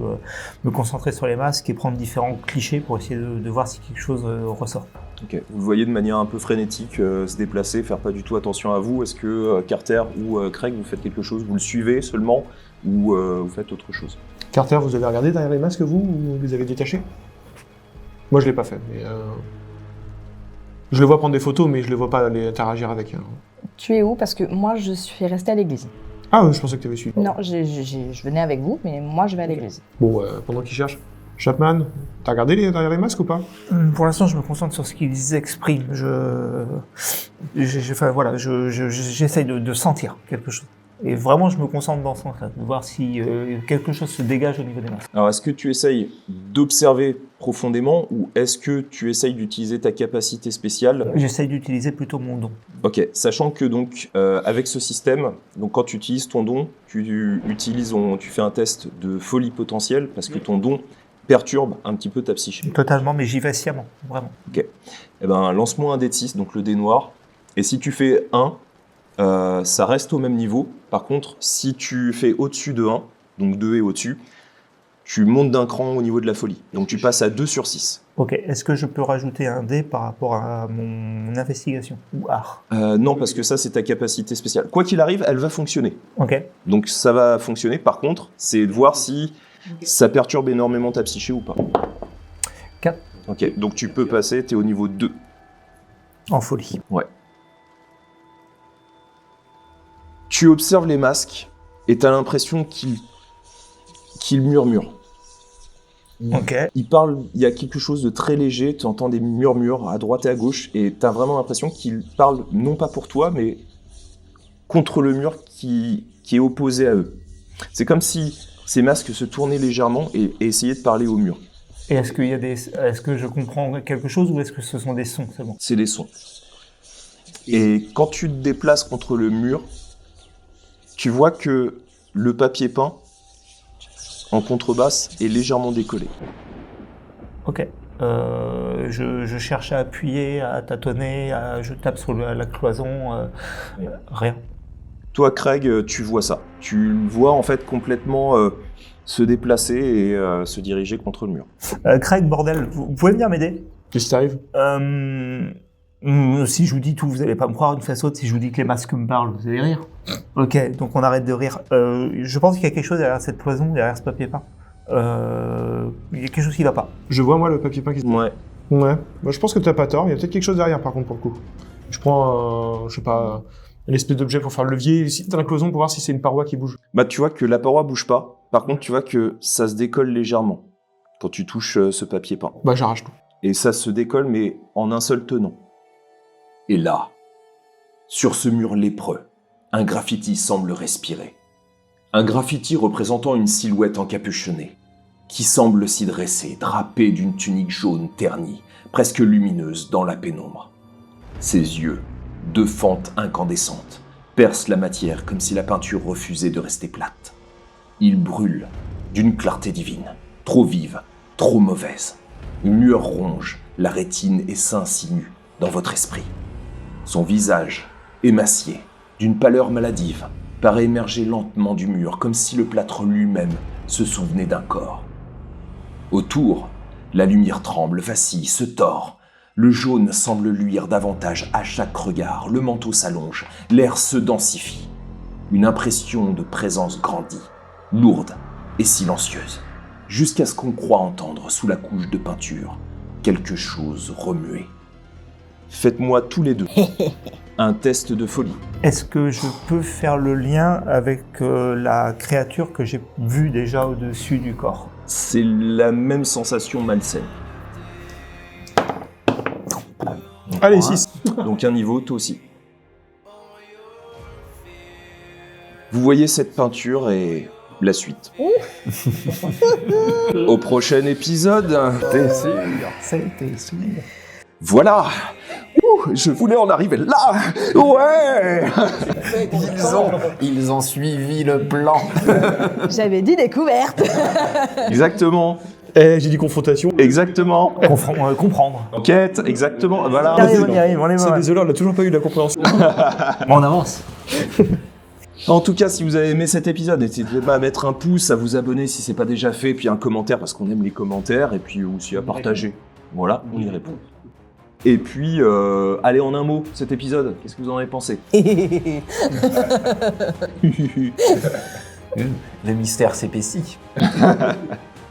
me concentrer sur les masques et prendre différents clichés pour essayer de voir si quelque chose ressort. Ok. Vous le voyez de manière un peu frénétique se déplacer, faire pas du tout attention à vous. Est-ce que Carter ou Craig, vous faites quelque chose? Vous le suivez seulement ou vous faites autre chose? Carter, vous avez regardé derrière les masques, vous, ou vous les avez détachés? Moi, je l'ai pas fait, mais... Je le vois prendre des photos, mais je le vois pas aller interagir avec. Tu es où? Parce que moi, je suis restée à l'église. Ah, je pensais que tu avais suivi. Non, je venais avec vous, mais moi, je vais à l'église. Bon, pendant qu'ils cherchent. Chapman, t'as regardé derrière les masques ou pas? Pour l'instant, je me concentre sur ce qu'ils expriment. J'essaye de sentir quelque chose. Et vraiment, je me concentre dans ce sens-là, de voir si quelque chose se dégage au niveau des masques. Alors, est-ce que tu essayes d'observer profondément ou est-ce que tu essayes d'utiliser ta capacité spéciale? J'essaye d'utiliser plutôt mon don. Ok, sachant que donc avec ce système, donc quand tu utilises ton don, tu fais un test de folie potentielle parce que ton don perturbe un petit peu ta psyché. Totalement, mais j'y vais sciemment, vraiment. Ok. Eh ben, lance-moi un dé de 6, donc le dé noir. Et si tu fais 1, ça reste au même niveau. Par contre, si tu fais au-dessus de 1, donc 2 et au-dessus, tu montes d'un cran au niveau de la folie. Donc tu passes à 2 sur 6. Ok, est-ce que je peux rajouter un dé par rapport à mon investigation ou art? Non, parce que ça, c'est ta capacité spéciale. Quoi qu'il arrive, elle va fonctionner. Ok. Donc ça va fonctionner. Par contre, c'est de voir si ça perturbe énormément ta psyché ou pas. 4. Ok, donc tu peux passer, t'es au niveau 2. En folie. Ouais. Tu observes les masques et t'as l'impression qu'ils murmurent. Ok. Ils parlent, il y a quelque chose de très léger, tu entends des murmures à droite et à gauche et t'as vraiment l'impression qu'ils parlent non pas pour toi, mais contre le mur qui est opposé à eux. C'est comme si ces masques se tournaient légèrement et essayaient de parler au mur. Et est-ce que je comprends quelque chose ou est-ce que ce sont des sons seulement? C'est des sons. Et quand tu te déplaces contre le mur, tu vois que le papier peint en contrebasse est légèrement décollé. Ok. Je cherche à appuyer, à tâtonner, je tape sur la cloison, rien. Toi, Craig, tu vois ça. Tu le vois en fait complètement se déplacer et se diriger contre le mur. Craig, bordel, vous pouvez venir m'aider? Qu'est-ce qui t'arrive? Si je vous dis tout, vous n'allez pas me croire une fois autre. Si je vous dis que les masques me parlent, vous allez rire. Ok, donc on arrête de rire. Je pense qu'il y a quelque chose derrière cette cloison, derrière ce papier peint. Il y a quelque chose qui va pas. Je vois moi le papier peint qui se... Ouais. Ouais. Moi, je pense que t'as pas tort. Il y a peut-être quelque chose derrière par contre pour le coup. Je prends je sais pas, une espèce d'objet pour faire le levier ici dans la cloison pour voir si c'est une paroi qui bouge. Bah tu vois que la paroi bouge pas. Par contre, tu vois que ça se décolle légèrement quand tu touches ce papier peint. Bah j'arrache tout. Et ça se décolle mais en un seul tenant. Et là, sur ce mur lépreux, un graffiti semble respirer. Un graffiti représentant une silhouette encapuchonnée, qui semble s'y dresser, drapée d'une tunique jaune ternie, presque lumineuse dans la pénombre. Ses yeux, deux fentes incandescentes, percent la matière comme si la peinture refusait de rester plate. Il brûle d'une clarté divine, trop vive, trop mauvaise. Une lueur ronge la rétine et s'insinue dans votre esprit. Son visage, émacié, d'une pâleur maladive, paraît émerger lentement du mur, comme si le plâtre lui-même se souvenait d'un corps. Autour, la lumière tremble, vacille, se tord. Le jaune semble luire davantage à chaque regard, le manteau s'allonge, l'air se densifie. Une impression de présence grandit, lourde et silencieuse, jusqu'à ce qu'on croit entendre sous la couche de peinture quelque chose remuer. Faites-moi tous les deux un test de folie. Est-ce que je peux faire le lien avec la créature que j'ai vue déjà au-dessus du corps? C'est la même sensation malsaine. Allez, 6. Donc un niveau, toi aussi. Vous voyez cette peinture et la suite. Au prochain épisode. C'était sûr. Voilà. Je voulais en arriver là. Ouais. Ils ont suivi le plan. J'avais dit découverte. Exactement. J'ai dit confrontation. Exactement. Comprendre. Enquête, exactement. Voilà. On y arrive, on est C'est mal. désolé, on n'a toujours pas eu la compréhension. On avance. En tout cas, si vous avez aimé cet épisode, n'hésitez pas à mettre un pouce, à vous abonner si c'est pas déjà fait, puis un commentaire parce qu'on aime les commentaires, et puis aussi à partager. Voilà, on y répond. Et puis, allez en un mot, cet épisode, qu'est-ce que vous en avez pensé? Le mystère s'épaissit.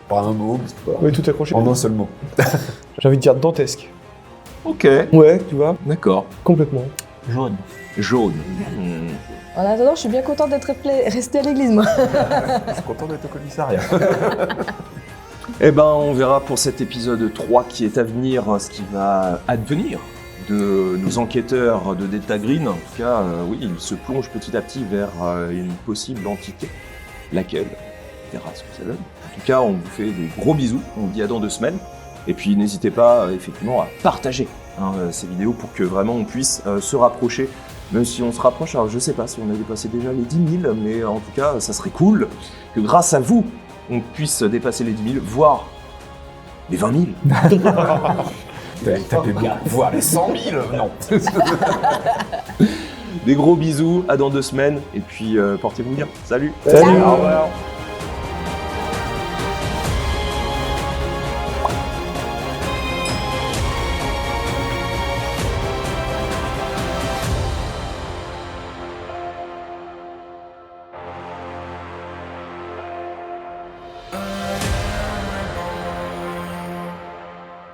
Par un mot, Oui, tout accroché. en un seul mot. J'ai envie de dire dantesque. Ok, Ouais, tu vois, d'accord. complètement. Jaune. Jaune. En attendant, je suis bien contente d'être restée à l'église, moi. Je suis content d'être au commissariat. Eh ben, on verra pour cet épisode 3 qui est à venir, ce qui va advenir de nos enquêteurs de Delta Green. En tout cas, oui, ils se plongent petit à petit vers une possible entité. Laquelle? On verra ce que ça donne. En tout cas, on vous fait des gros bisous. On vous dit à dans 2 semaines. Et puis, n'hésitez pas, effectivement, à partager ces vidéos pour que vraiment on puisse se rapprocher. Même si on se rapproche, alors je sais pas si on a dépassé déjà les 10 000, mais en tout cas, ça serait cool que grâce à vous, on puisse dépasser les 10 000, voire les 20 000. Tapez bien. Voir les 100 000, non. Des gros bisous, à dans 2 semaines, et puis portez-vous bien. Salut. Salut. Au revoir.